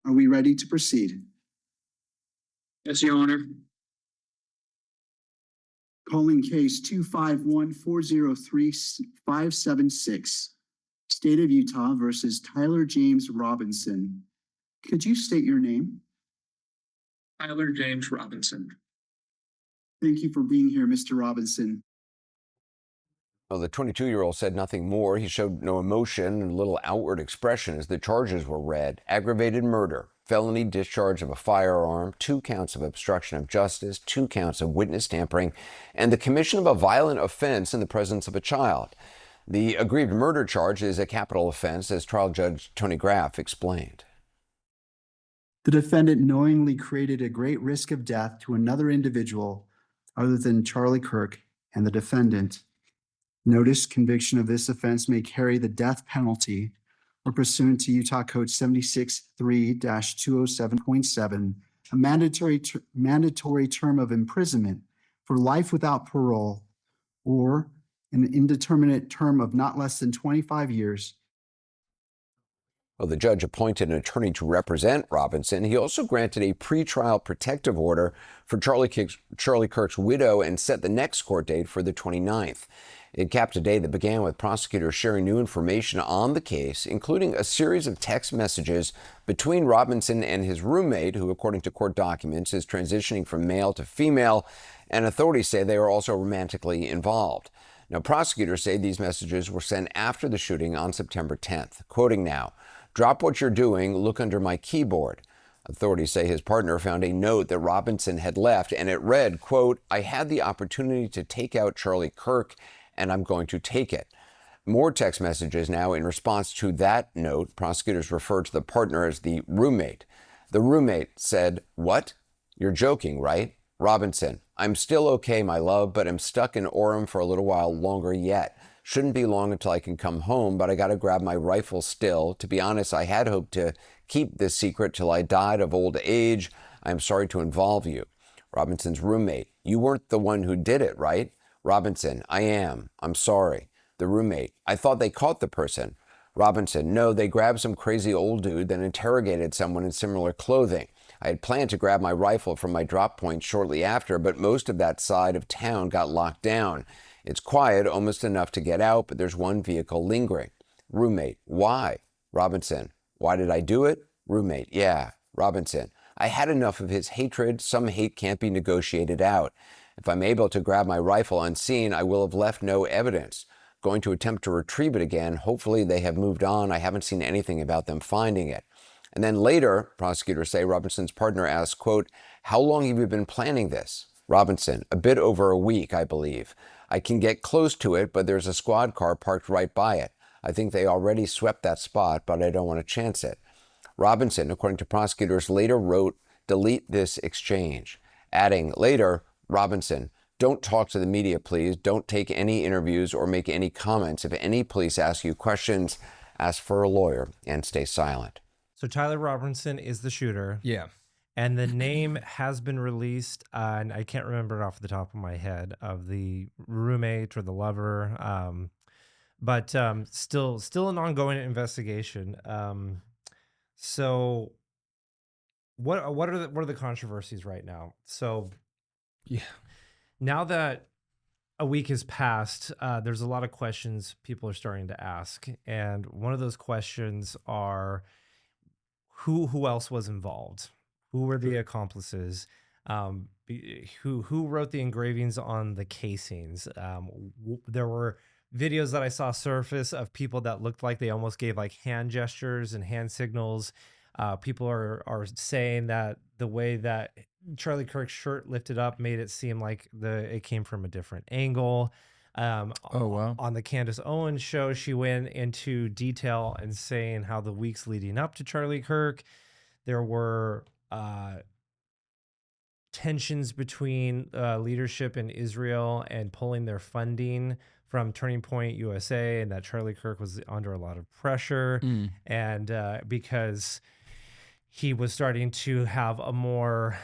Are we ready to proceed?
Yes, Your Honor.
Calling case 251-403-576. State of Utah versus Tyler James Robinson. Could you state your name?
Tyler James Robinson.
Thank you for being here, Mr. Robinson.
Well, the 22-year-old said nothing more. He showed no emotion and little outward expression as the charges were read. Aggravated murder, felony discharge of a firearm, 2 counts of obstruction of justice, 2 counts of witness tampering, and the commission of a violent offense in the presence of a child. The aggrieved murder charge is a capital offense, as trial judge Tony Graff explained.
The defendant knowingly created a great risk of death to another individual other than Charlie Kirk and the defendant. Notice conviction of this offense may carry the death penalty or pursuant to Utah Code 76-3-207.7, a mandatory term of imprisonment for life without parole or an indeterminate term of not less than 25 years.
Well, the judge appointed an attorney to represent Robinson. He also granted a pretrial protective order for Charlie Kirk's widow and set the next court date for the 29th. It capped a day that began with prosecutors sharing new information on the case, including a series of text messages between Robinson and his roommate, who, according to court documents, is transitioning from male to female, and authorities say they are also romantically involved. Now, prosecutors say these messages were sent after the shooting on September 10th. Quoting now, "Drop what you're doing, look under my keyboard." Authorities say his partner found a note that Robinson had left, and it read, quote, "I had the opportunity to take out Charlie Kirk, and I'm going to take it." More text messages now in response to that note. Prosecutors refer to the partner as the roommate. The roommate said, "What? You're joking, right? Robinson, I'm still okay, my love, but I'm stuck in Orem for a little while longer yet. Shouldn't be long until I can come home, but I got to grab my rifle still. To be honest, I had hoped to keep this secret till I died of old age. I'm sorry to involve you." Robinson's roommate, "You weren't the one who did it, right?" Robinson, "I am. I'm sorry." The roommate, "I thought they caught the person." Robinson, "No, they grabbed some crazy old dude, then interrogated someone in similar clothing. I had planned to grab my rifle from my drop point shortly after, but most of that side of town got locked down. It's quiet, almost enough to get out, but there's one vehicle lingering." Roommate, "Why?" Robinson, "Why did I do it?" Roommate, "Yeah." Robinson, "I had enough of his hatred. Some hate can't be negotiated out. If I'm able to grab my rifle unseen, I will have left no evidence. Going to attempt to retrieve it again. Hopefully they have moved on. I haven't seen anything about them finding it." And then later, prosecutors say Robinson's partner asked, quote, "How long have you been planning this?" Robinson, "A bit over a week, I believe. I can get close to it, but there's a squad car parked right by it. I think they already swept that spot, but I don't want to chance it." Robinson, according to prosecutors, later wrote, "Delete this exchange," adding later, Robinson, "Don't talk to the media, please. Don't take any interviews or make any comments. If any police ask you questions, ask for a lawyer and stay silent."
So Tyler Robinson is the shooter.
Yeah.
And the name has been released, and I can't remember it off the top of my head, of the roommate or the lover, but still an ongoing investigation. So what are the controversies right now? So
yeah,
now that a week has passed, there's a lot of questions people are starting to ask, and one of those questions are who else was involved? Who were the accomplices? who wrote the engravings on the casings. There were videos that I saw surface of people that looked like they almost gave like hand gestures and hand signals. People are saying that the way that Charlie Kirk's shirt lifted up made it seem like it came from a different angle.
Oh, wow.
On the Candace Owens show, she went into detail and saying how the weeks leading up to Charlie Kirk, there were tensions between leadership in Israel and pulling their funding from Turning Point USA, and that Charlie Kirk was under a lot of pressure, and because he was starting to have a more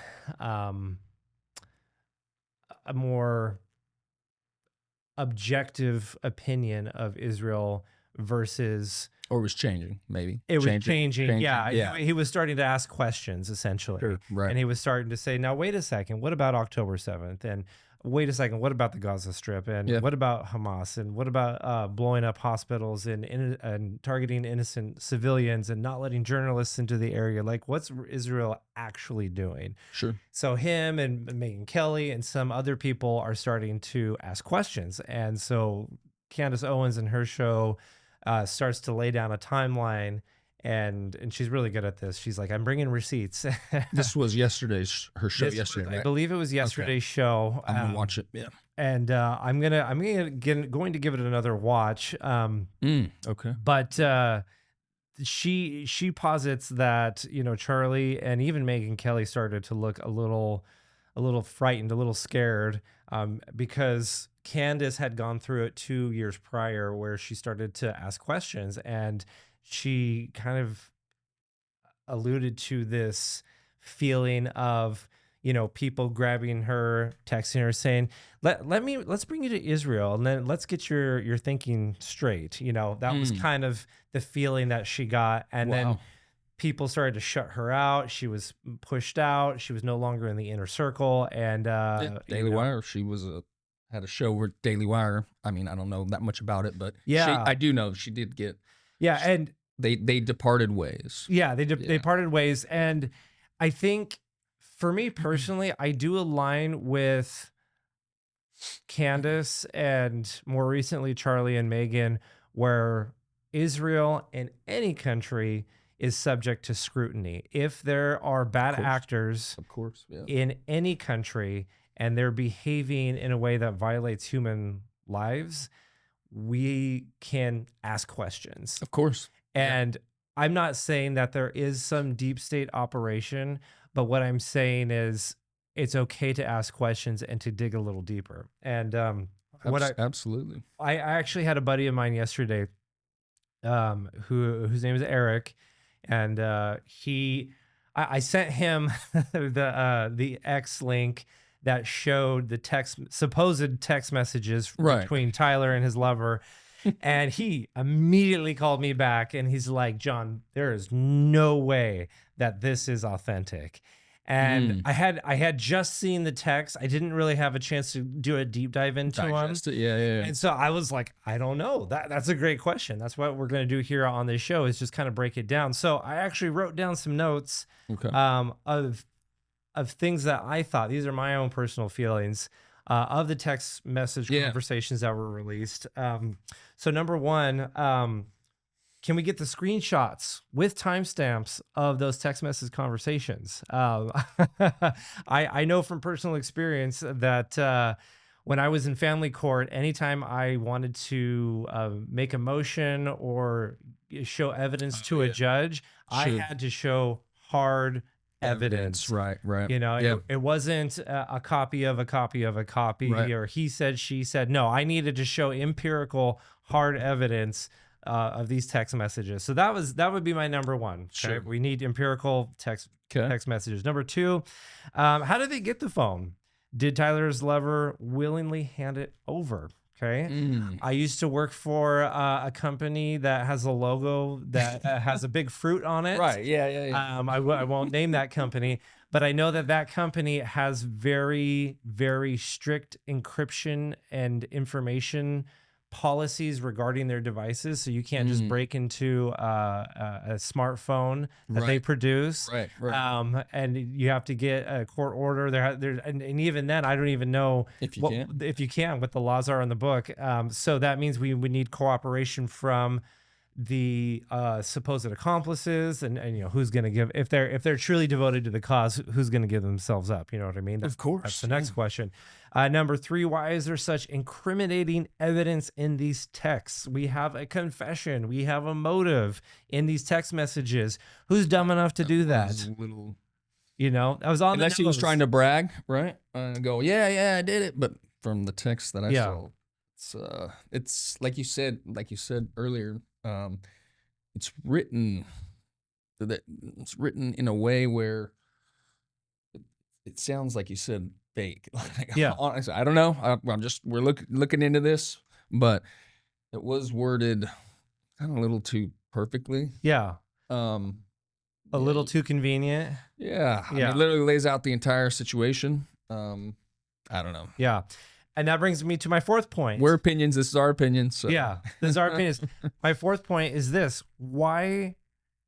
objective opinion of Israel versus,
or was changing, maybe.
It was changing. Yeah. He was starting to ask questions, essentially.
Sure, right.
And he was starting to say, now, wait a second, what about October 7th? And wait a second, what about the Gaza Strip? And what about Hamas? And what about blowing up hospitals and targeting innocent civilians and not letting journalists into the area? Like, what's Israel actually doing?
Sure.
So him and Megyn Kelly and some other people are starting to ask questions. And so Candace Owens in her show starts to lay down a timeline, and she's really good at this. She's like, I'm bringing receipts.
This was her show yesterday, right?
I believe it was yesterday's show.
I'm gonna watch it. Yeah,
and I'm going to give it another watch.
Okay,
but she posits that Charlie and even Megyn Kelly started to look a little frightened, a little scared, because Candace had gone through it 2 years prior, where she started to ask questions, and she kind of alluded to this feeling of, people grabbing her, texting her, saying, let's bring you to Israel, and then let's get your thinking straight. That was kind of the feeling that she got. And then people started to shut her out. She was pushed out. She was no longer in the inner circle. And
Daily Wire, she was had a show where Daily Wire, I mean, I don't know that much about it, but I do know she did get.
Yeah, and
they departed ways.
Yeah, they parted ways. And I think for me personally, I do align with Candace and more recently Charlie and Megyn, where Israel and any country is subject to scrutiny. If there are bad actors in any country and they're behaving in a way that violates human lives, we can ask questions.
Of course.
And I'm not saying that there is some deep state operation, but what I'm saying is it's okay to ask questions and to dig a little deeper. And
absolutely.
I actually had a buddy of mine yesterday whose name is Eric, and I sent him the X link that showed the supposed text messages between Tyler and his lover. And he immediately called me back and he's like, John, there is no way that this is authentic. And I had just seen the text. I didn't really have a chance to do a deep dive into them.
Yeah.
And so I was like, I don't know. That's a great question. That's what we're going to do here on this show, is just kind of break it down. So I actually wrote down some notes of things that I thought, these are my own personal feelings, of the text message conversations that were released. So number one, can we get the screenshots with timestamps of those text message conversations? I know from personal experience that when I was in family court, anytime I wanted to make a motion or show evidence to a judge, I had to show hard evidence.
Right.
It wasn't a copy of a copy of a copy, or he said, she said. No, I needed to show empirical hard evidence of these text messages. So that would be my number one.
Sure.
We need empirical text messages. Number two, how did they get the phone? Did Tyler's lover willingly hand it over? Okay. I used to work for a company that has a logo that has a big fruit on it.
Right. Yeah.
I won't name that company, but I know that company has very, very strict encryption and information policies regarding their devices, so you can't just break into a smartphone that they produce.
Right, right.
And you have to get a court order. And even then, I don't even know if you can, what the laws are in the book. So that means we would need cooperation from the supposed accomplices, and you know, who's going to give, if they're truly devoted to the cause, who's going to give themselves up? You know what I mean?
Of course.
That's the next question. Number 3, why is there such incriminating evidence in these texts? We have a confession, we have a motive in these text messages. Who's dumb enough to do that? You know, I was on
unless he was trying to brag, right? And go, yeah, I did it. But from the text that I saw, it's like you said earlier. It's written in a way where it sounds like you said fake. Like, honestly, I don't know. We're looking into this, but it was worded kind of a little too perfectly.
Yeah. A little too convenient.
Yeah. I mean, it literally lays out the entire situation. I don't know.
Yeah. And that brings me to my 4th point.
We're opinions. This is our opinion. So.
Yeah, this is our opinions. My 4th point is this. Why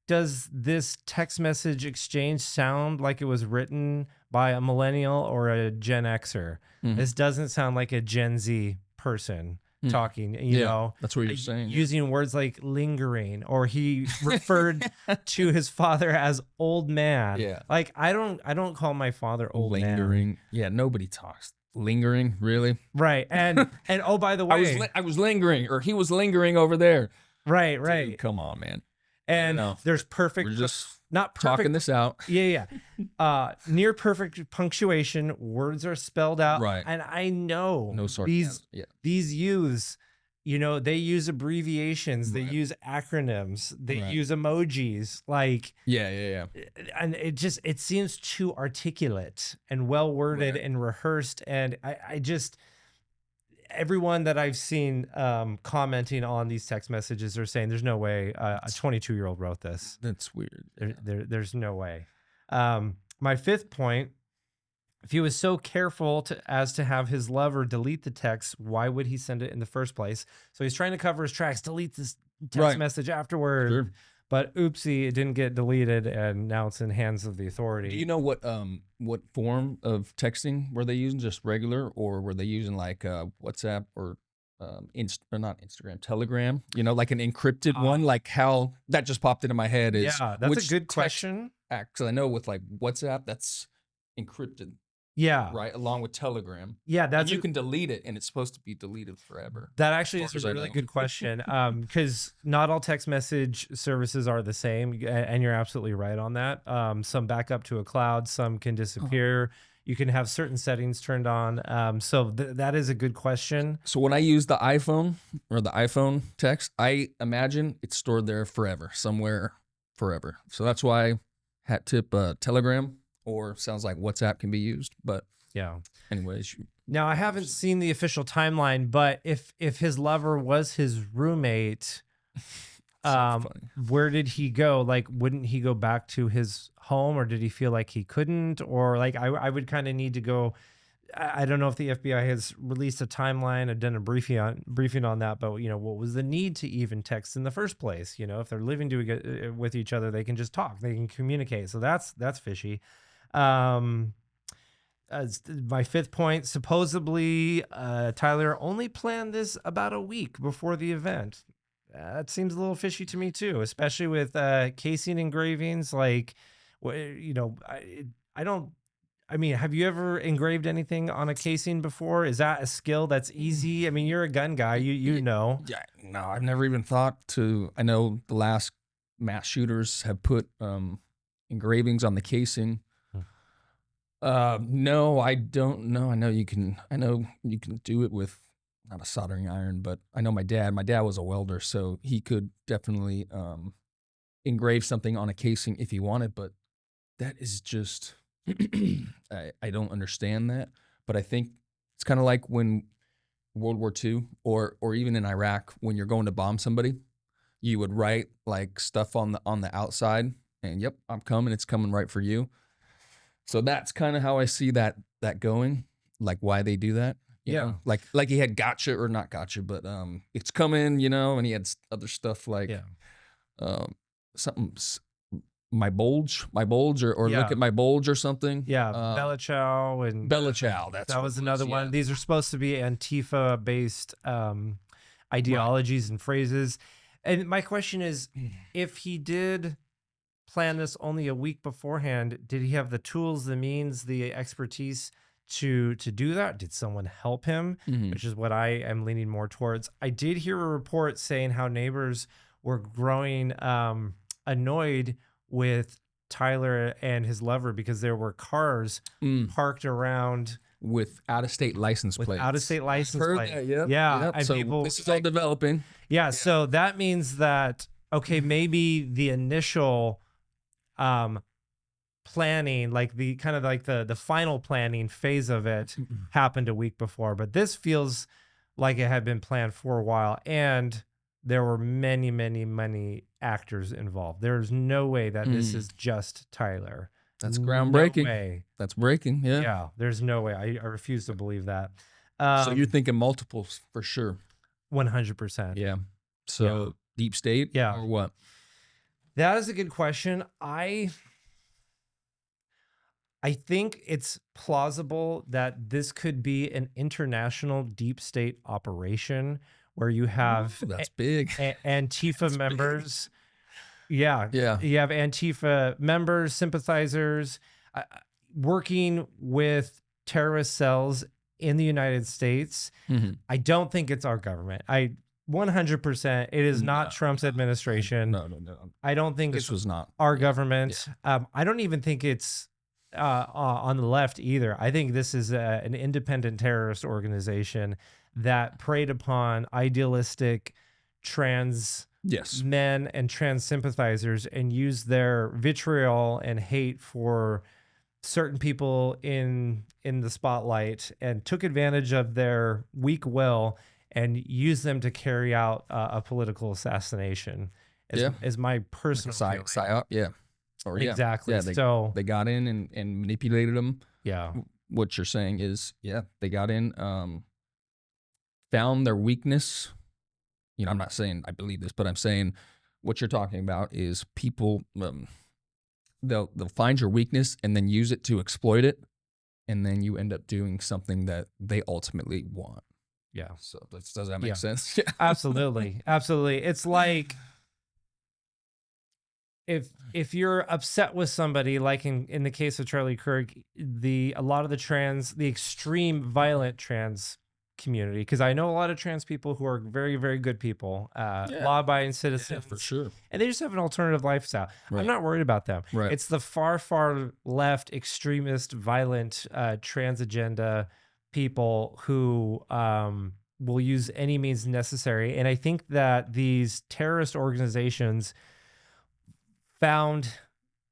does this text message exchange sound like it was written by a millennial or a Gen Xer? This doesn't sound like a Gen Z person talking, you know.
That's what you're saying.
Using words like lingering, or he referred to his father as old man.
Yeah.
Like, I don't call my father old
lingering.
man.
Yeah, nobody talks. Lingering, really?
Right. And oh, by the way,
I was lingering, or he was lingering over there.
Right.
Dude, come on, man.
And there's perfect,
we're just
not perfect,
talking this out.
Yeah. Near perfect punctuation. Words are spelled out.
Right.
And I know
no sarcasm.
These youths, you know, they use abbreviations, they use acronyms, they use emojis, like
yeah.
And it seems too articulate and well worded and rehearsed. And I just, everyone that I've seen commenting on these text messages are saying there's no way a 22-year-old wrote this.
That's weird.
There's no way. My 5th point. If he was so careful as to have his lover delete the text, why would he send it in the first place? So he's trying to cover his tracks, delete this text message afterward.
Sure.
But oopsie, it didn't get deleted, and now it's in hands of the authority.
Do you know what form of texting were they using? Just regular, or were they using like WhatsApp or not Instagram, Telegram? You know, like an encrypted one. Like how that just popped into my head is
that's a good question.
Because I know with like WhatsApp, that's encrypted.
Yeah.
Right. Along with Telegram.
Yeah.
You can delete it, and it's supposed to be deleted forever.
That actually is a really good question. Because not all text message services are the same. And you're absolutely right on that. Some back up to a cloud, some can disappear. You can have certain settings turned on. So that is a good question.
So when I use the iPhone or the iPhone text, I imagine it's stored there forever, somewhere forever. So that's why hat tip Telegram. Or sounds like WhatsApp can be used, but anyways.
Now I haven't seen the official timeline, but if his lover was his roommate, where did he go? Like, wouldn't he go back to his home, or did he feel like he couldn't? Or like, I would kind of need to go. I don't know if the FBI has released a timeline or done a briefing on that, but you know, what was the need to even text in the first place? You know, if they're living with each other, they can just talk, they can communicate. So that's fishy. As my 5th point, supposedly Tyler only planned this about a week before the event. That seems a little fishy to me too, especially with casing engravings. Like, you know, I mean, have you ever engraved anything on a casing before? Is that a skill that's easy? I mean, you're a gun guy, you know.
Yeah, no, I've never even thought to. I know the last mass shooters have put engravings on the casing. No, I don't know. I know you can do it with not a soldering iron, but I know my dad was a welder, so he could definitely engrave something on a casing if he wanted, but that is just I don't understand that. But I think it's kind of like when World War II or even in Iraq, when you're going to bomb somebody, you would write like stuff on the outside, and yep, I'm coming, it's coming right for you. So that's kind of how I see that going, like why they do that. You
Yeah.
know? Like he had gotcha or not gotcha, but it's coming, you know, and he had other stuff like something my bulge or
Yeah.
look at my bulge or something.
Yeah, Bella Ciao and
Bella Ciao.
that was another one. These are supposed to be Antifa based ideologies and phrases. And my question is, if he did plan this only a week beforehand, did he have the tools, the means, the expertise to do that? Did someone help him? Which is what I am leaning more towards. I did hear a report saying how neighbors were growing annoyed with Tyler and his lover because there were cars parked around
with out-of-state license plates.
Out-of-state license plates.
Yep.
Yeah. And
So
people,
this is all developing.
yeah. So that means that, okay, maybe the initial planning, like the kind of like the final planning phase of it happened a week before, but this feels like it had been planned for a while, and there were many actors involved. There's no way that this is just Tyler.
That's groundbreaking.
No way.
That's breaking. Yeah.
Yeah, there's no way. I refuse to believe that.
So you're thinking multiples for sure.
100%.
Yeah. So deep state.
Yeah.
Or what?
That is a good question. I think it's plausible that this could be an international deep state operation where you have
that's big.
Antifa members. Yeah.
Yeah.
You have Antifa members, sympathizers working with terrorist cells in the United States. I don't think it's our government. 100%. It is not Trump's administration.
No.
I don't think
This was not
our government. I don't even think it's on the left either. I think this is an independent terrorist organization that preyed upon idealistic trans men and trans sympathizers and used their vitriol and hate for certain people in the spotlight and took advantage of their weak will and used them to carry out a political assassination. Is my personal feeling.
Psyop. Yeah. Or
Exactly.
Yeah, they got in and manipulated them.
Yeah.
What you're saying is, they got in, found their weakness. You know, I'm not saying I believe this, but I'm saying what you're talking about is people, they'll find your weakness and then use it to exploit it. And then you end up doing something that they ultimately want.
Yeah.
So does that make sense?
Absolutely. Absolutely. It's like, if you're upset with somebody, like in the case of Charlie Kirk, a lot of the extreme violent trans community, because I know a lot of trans people who are very, very good people, law-abiding citizens,
for sure,
and they just have an alternative lifestyle. I'm not worried about them.
Right.
It's the far left, extremist, violent, trans agenda people who will use any means necessary. And I think that these terrorist organizations found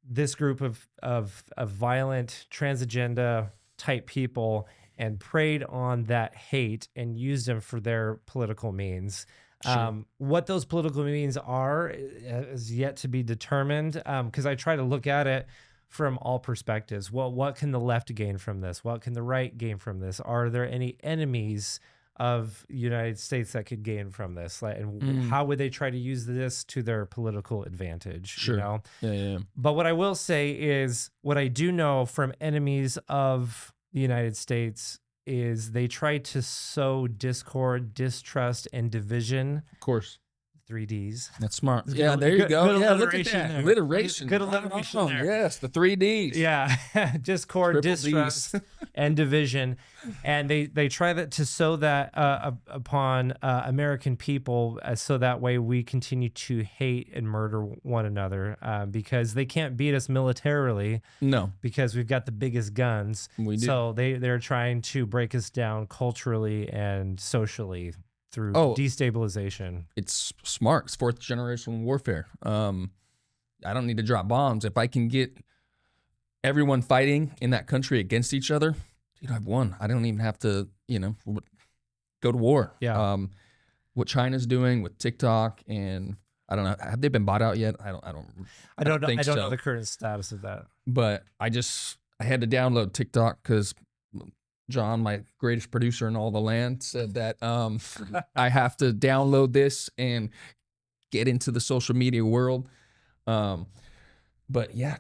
this group of violent transagenda type people and preyed on that hate and used them for their political means. Sure. What those political means are is yet to be determined, because I try to look at it from all perspectives. Well, what can the left gain from this? What can the right gain from this? Are there any enemies of the United States that could gain from this? And how would they try to use this to their political advantage?
Sure.
You know?
Yeah.
But what I will say is, what I do know from enemies of the United States is they try to sow discord, distrust, and division.
Of course.
3 Ds.
That's smart. Yeah, there you go.
Good
Yeah, look at
alliteration
that.
there.
Alliteration.
Good alliteration there.
Yes, the 3 Ds.
Yeah. Discord,
Triple
distrust, and division. And they try to sow that upon American people, so that way we continue to hate and murder one another, because they can't beat us militarily.
No.
Because we've got the biggest guns.
We do.
So they're trying to break us down culturally and socially through destabilization.
It's smart. It's 4th generation warfare. I don't need to drop bombs. If I can get everyone fighting in that country against each other, dude, I've won. I don't even have to, go to war.
Yeah.
What China's doing with TikTok, and I don't know, have they been bought out yet? I don't think so.
know the current status of that.
But I had to download TikTok because John, my greatest producer in all the land, said that I have to download this and get into the social media world. But yeah,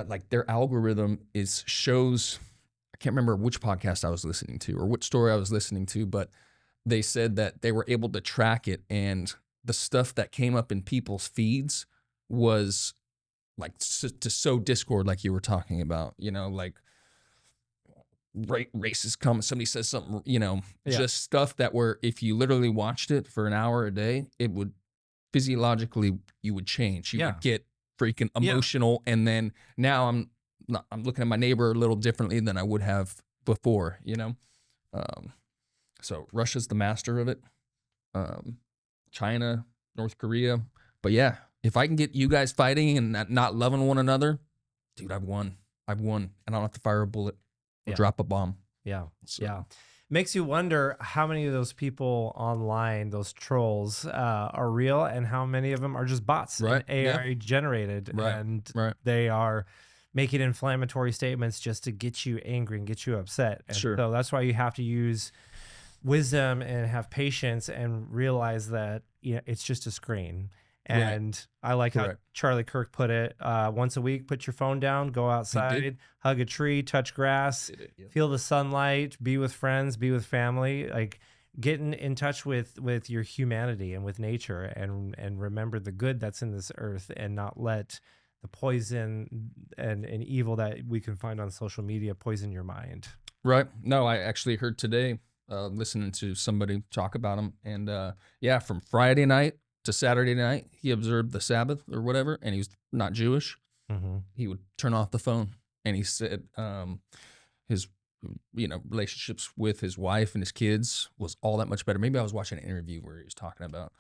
like their algorithm shows. I can't remember which podcast I was listening to or which story I was listening to, but they said that they were able to track it, and the stuff that came up in people's feeds was like to sow discord, like you were talking about. Like racist comments. Somebody says something. Just stuff that if you literally watched it for an hour a day, it would physiologically you would change. You would get freaking emotional, and then now I'm looking at my neighbor a little differently than I would have before. So Russia's the master of it. China, North Korea, but yeah, if I can get you guys fighting and not loving one another, dude, I've won, and I don't have to fire a bullet or drop a bomb.
Yeah. Makes you wonder how many of those people online, those trolls, are real, and how many of them are just bots and AI generated, and they are making inflammatory statements just to get you angry and get you upset. And so that's why you have to use wisdom and have patience and realize that it's just a screen. And I like how Charlie Kirk put it, once a week, put your phone down, go outside, hug a tree, touch grass, feel the sunlight, be with friends, be with family, like getting in touch with your humanity and with nature, and remember the good that's in this earth, and not let the poison and evil that we can find on social media poison your mind.
Right. No, I actually heard today, listening to somebody talk about him, and from Friday night to Saturday night, he observed the Sabbath or whatever, and he was not Jewish. He would turn off the phone, and he said his relationships with his wife and his kids was all that much better. Maybe I was watching an interview where he was talking about.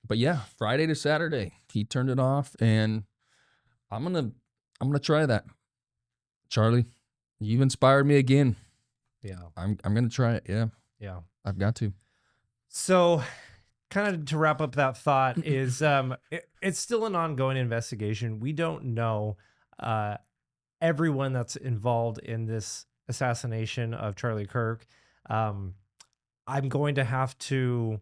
But yeah, Friday to Saturday, he turned it off, and I'm gonna try that. Charlie, you've inspired me again.
Yeah,
I'm gonna try it. Yeah, I've got to.
So, kind of to wrap up that thought is, it's still an ongoing investigation. We don't know everyone that's involved in this assassination of Charlie Kirk. I'm going to have to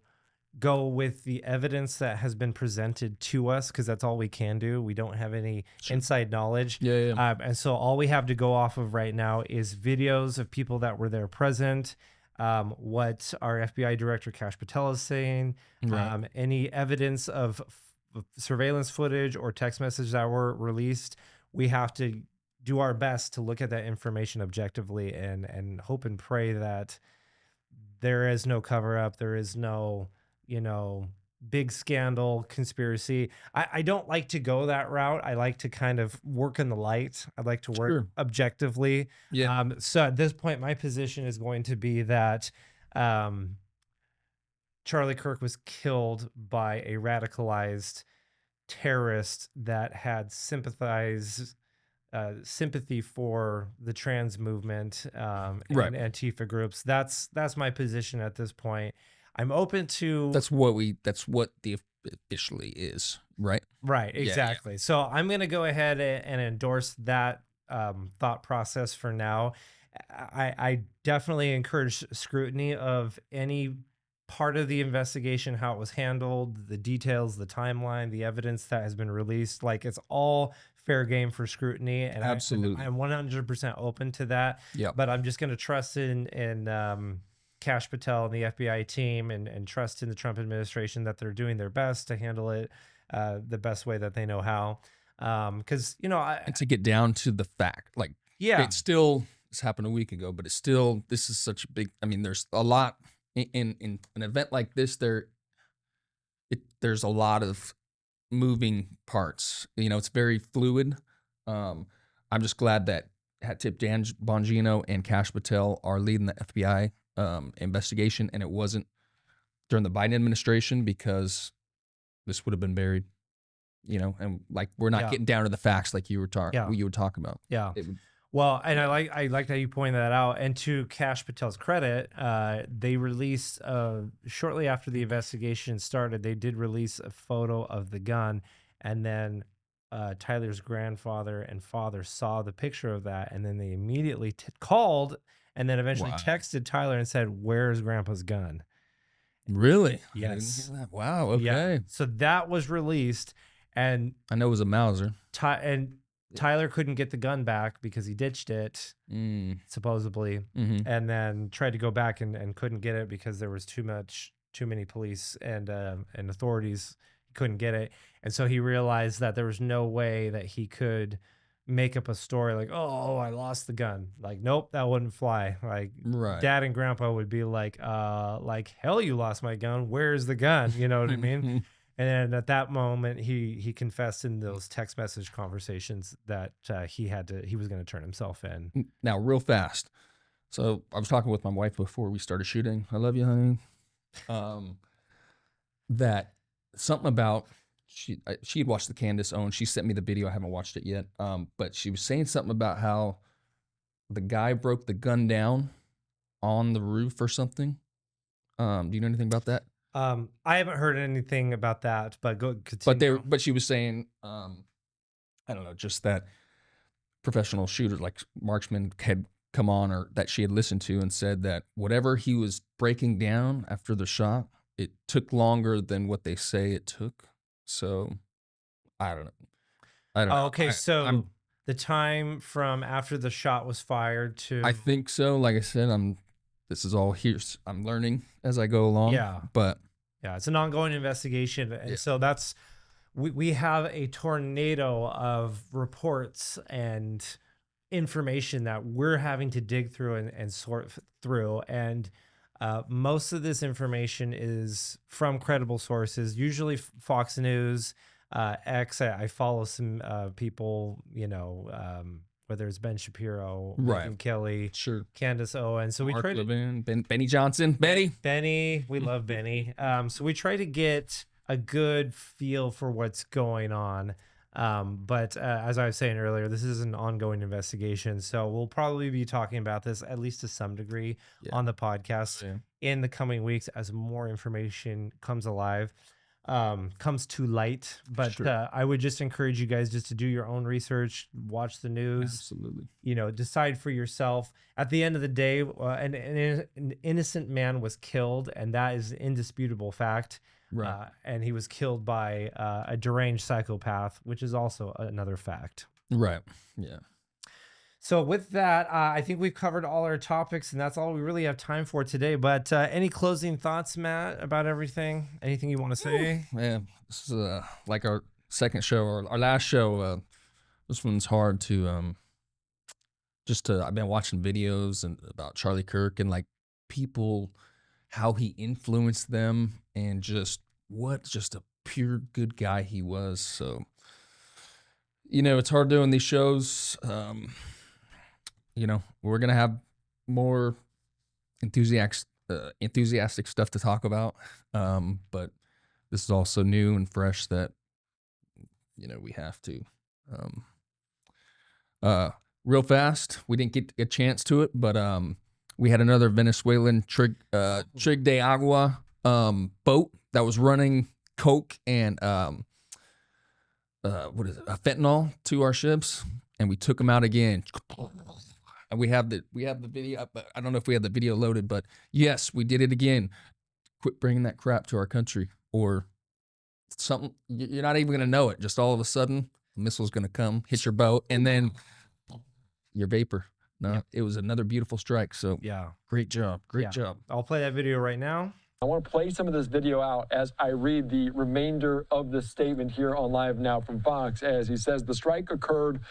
go with the evidence that has been presented to us, because that's all we can do. We don't have any inside knowledge. And so all we have to go off of right now is videos of people that were there present, what our FBI director Kash Patel is saying, any evidence of surveillance footage or text messages that were released. We have to do our best to look at that information objectively, and hope and pray that there is no cover up, there is no big scandal, conspiracy. I don't like to go that route. I like to kind of work in the light. I like to work objectively. So at this point, my position is going to be that Charlie Kirk was killed by a radicalized terrorist that had sympathy for the trans movement, and Antifa groups. That's my position at this point. I'm open to. That's what the officially is, right? Right, exactly. Yeah. So I'm going to go ahead and endorse that thought process for now. I definitely encourage scrutiny of any part of the investigation, how it was handled, the details, the timeline, the evidence that has been released. Like, it's all fair game for scrutiny, and absolutely, I'm 100% open to that. Yeah. But I'm just going to trust in Kash Patel and the FBI team, and trust in the Trump administration that they're doing their best to handle it the best way that they know how. Because and to get down to the fact, like, it's still, this happened a week ago, but it's still, this is such a big. I mean, there's a lot in an event like this. There's a lot of moving parts. It's very fluid. I'm just glad that Hat-Tip Dan Bongino and Kash Patel are leading the FBI investigation, and it wasn't during the Biden administration, because this would have been buried, and like, we're not getting down to the facts like you were talking about. Yeah. Well, and I like how you pointed that out. And to Kash Patel's credit, they released shortly after the investigation started, they did release a photo of the gun, and then Tyler's grandfather and father saw the picture of that, and then they immediately called and then eventually
Wow.
texted Tyler and said, "Where's Grandpa's gun?"
Really? I didn't
Yes.
hear that. Wow. Okay.
Yeah. So that was released, and
I know it was a Mauser.
Tyler couldn't get the gun back because he ditched it, supposedly, and then tried to go back and couldn't get it because there was too many police and authorities. He couldn't get it, and so he realized that there was no way that he could make up a story like, "Oh, I lost the gun." Like, nope, that wouldn't fly. Like,
Right.
Dad and Grandpa would be like, hell, you lost my gun. Where's the gun? You know what I mean? And then at that moment, he confessed in those text message conversations that he was going to turn himself in.
Now, real fast. So I was talking with my wife before we started shooting. I love you, honey. That something about she had watched the Candace Owens. She sent me the video. I haven't watched it yet. But she was saying something about how the guy broke the gun down on the roof or something. Do you know anything about that?
I haven't heard anything about that, but go continue.
But she was saying, I don't know, just that professional shooter like marksman had come on, or that she had listened to, and said that whatever he was breaking down after the shot, it took longer than what they say it took. So I don't know.
Okay, so the time from after the shot was fired to
I think so. Like I said, this is all here. I'm learning as I go along.
Yeah.
But
yeah, it's an ongoing investigation. And so that's, we have a tornado of reports and information that we're having to dig through and sort through. And most of this information is from credible sources, usually Fox News, X. I follow some people, whether it's Ben Shapiro,
Right.
Megyn Kelly,
sure,
Candace Owens. So we
Mark
try to
Levin, Benny Johnson,
Benny, we love Benny. So we try to get a good feel for what's going on. But as I was saying earlier, this is an ongoing investigation. So we'll probably be talking about this at least to some degree on the podcast in the coming weeks as more information comes to light. But
Sure.
I would just encourage you guys just to do your own research, watch the news.
Absolutely.
Decide for yourself. At the end of the day, an innocent man was killed, and that is an indisputable fact.
Right.
And he was killed by a deranged psychopath, which is also another fact.
Right. Yeah.
So with that, I think we've covered all our topics, and that's all we really have time for today. But any closing thoughts, Matt, about everything? Anything you want to say?
Yeah, this is like our second show, or our last show. This one's hard to I've been watching videos and about Charlie Kirk and like people, how he influenced them, and just a pure good guy he was. So it's hard doing these shows. We're gonna have more enthusiastic stuff to talk about, but this is also new and fresh that we have to. Real fast, we didn't get a chance to it, but we had another Venezuelan Trig de Agua boat that was running coke and fentanyl to our ships, and we took them out again. And we have the video. I don't know if we have the video loaded, but yes, we did it again. Quit bringing that crap to our country, or something. You're not even gonna know it. Just all of a sudden, a missile's gonna come, hit your boat, and then your vapor. No, It was another beautiful strike. So
yeah,
great job, great job.
I'll play that video right now.
I want to play some of this video out as I read the remainder of the statement here on Live Now from Fox, as he says the strike occurred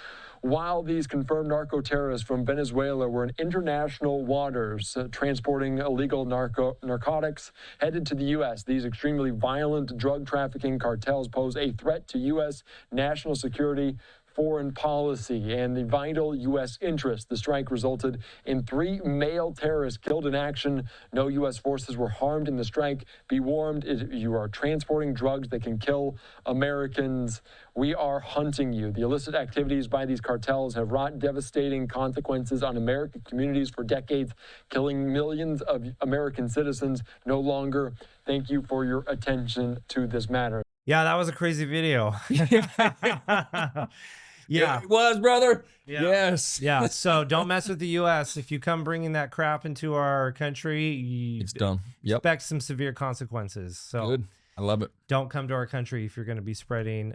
while these confirmed narco-terrorists from Venezuela were in international waters transporting illegal narcotics headed to the U.S. These extremely violent drug trafficking cartels pose a threat to U.S. national security, foreign policy, and the vital U.S. interest. The strike resulted in 3 male terrorists killed in action. No U.S. forces were harmed in the strike. Be warned, you are transporting drugs that can kill Americans. We are hunting you. The illicit activities by these cartels have wrought devastating consequences on American communities for decades, killing millions of American citizens. No longer. Thank you for your attention to this matter.
Yeah, that was a crazy video. Yeah.
It was, brother.
Yeah.
Yes.
Yeah. So don't mess with the U.S. If you come bringing that crap into our country,
It's done. Yep.
expect some severe consequences. So
Good. I love it.
don't come to our country if you're going to be spreading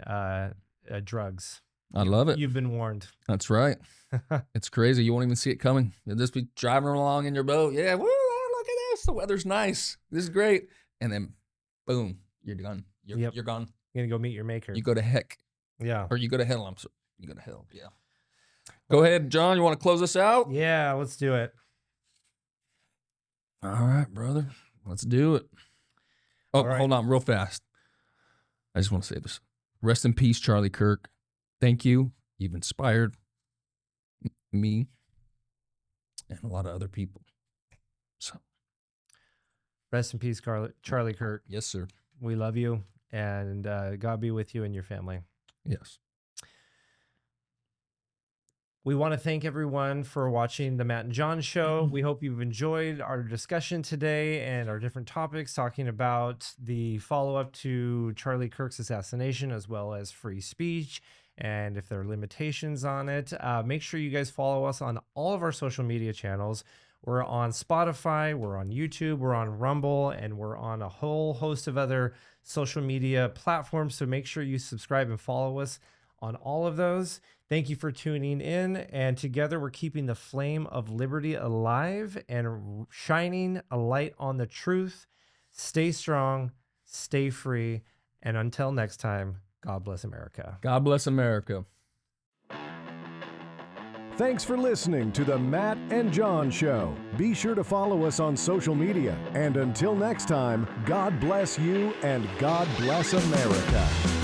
drugs.
I love it.
You've been warned.
That's right. It's crazy. You won't even see it coming. You'll just be driving along in your boat. Yeah, woo, look at this. The weather's nice. This is great. And then, boom, you're done. You're gone.
You're going to go meet your maker.
You go to heck.
Yeah.
Or you go to hell. I'm sorry. You go to hell. Yeah. Go ahead, John. You want to close us out?
Yeah, let's do it.
All right, brother. Let's do it. Oh,
right.
Hold on real fast. I just want to say this. Rest in peace, Charlie Kirk. Thank you. You've inspired me and a lot of other people. So,
rest in peace, Charlie Kirk.
Yes, sir.
We love you, and God be with you and your family.
Yes.
We want to thank everyone for watching the Matt and John Show. We hope you've enjoyed our discussion today and our different topics, talking about the follow-up to Charlie Kirk's assassination, as well as free speech, and if there are limitations on it. Make sure you guys follow us on all of our social media channels. We're on Spotify, we're on YouTube, we're on Rumble, and we're on a whole host of other social media platforms. So make sure you subscribe and follow us on all of those. Thank you for tuning in. And together we're keeping the flame of liberty alive and shining a light on the truth. Stay strong, stay free. And until next time, God bless America.
God bless America.
Thanks for listening to the Matt and John Show. Be sure to follow us on social media. And until next time, God bless you and God bless America.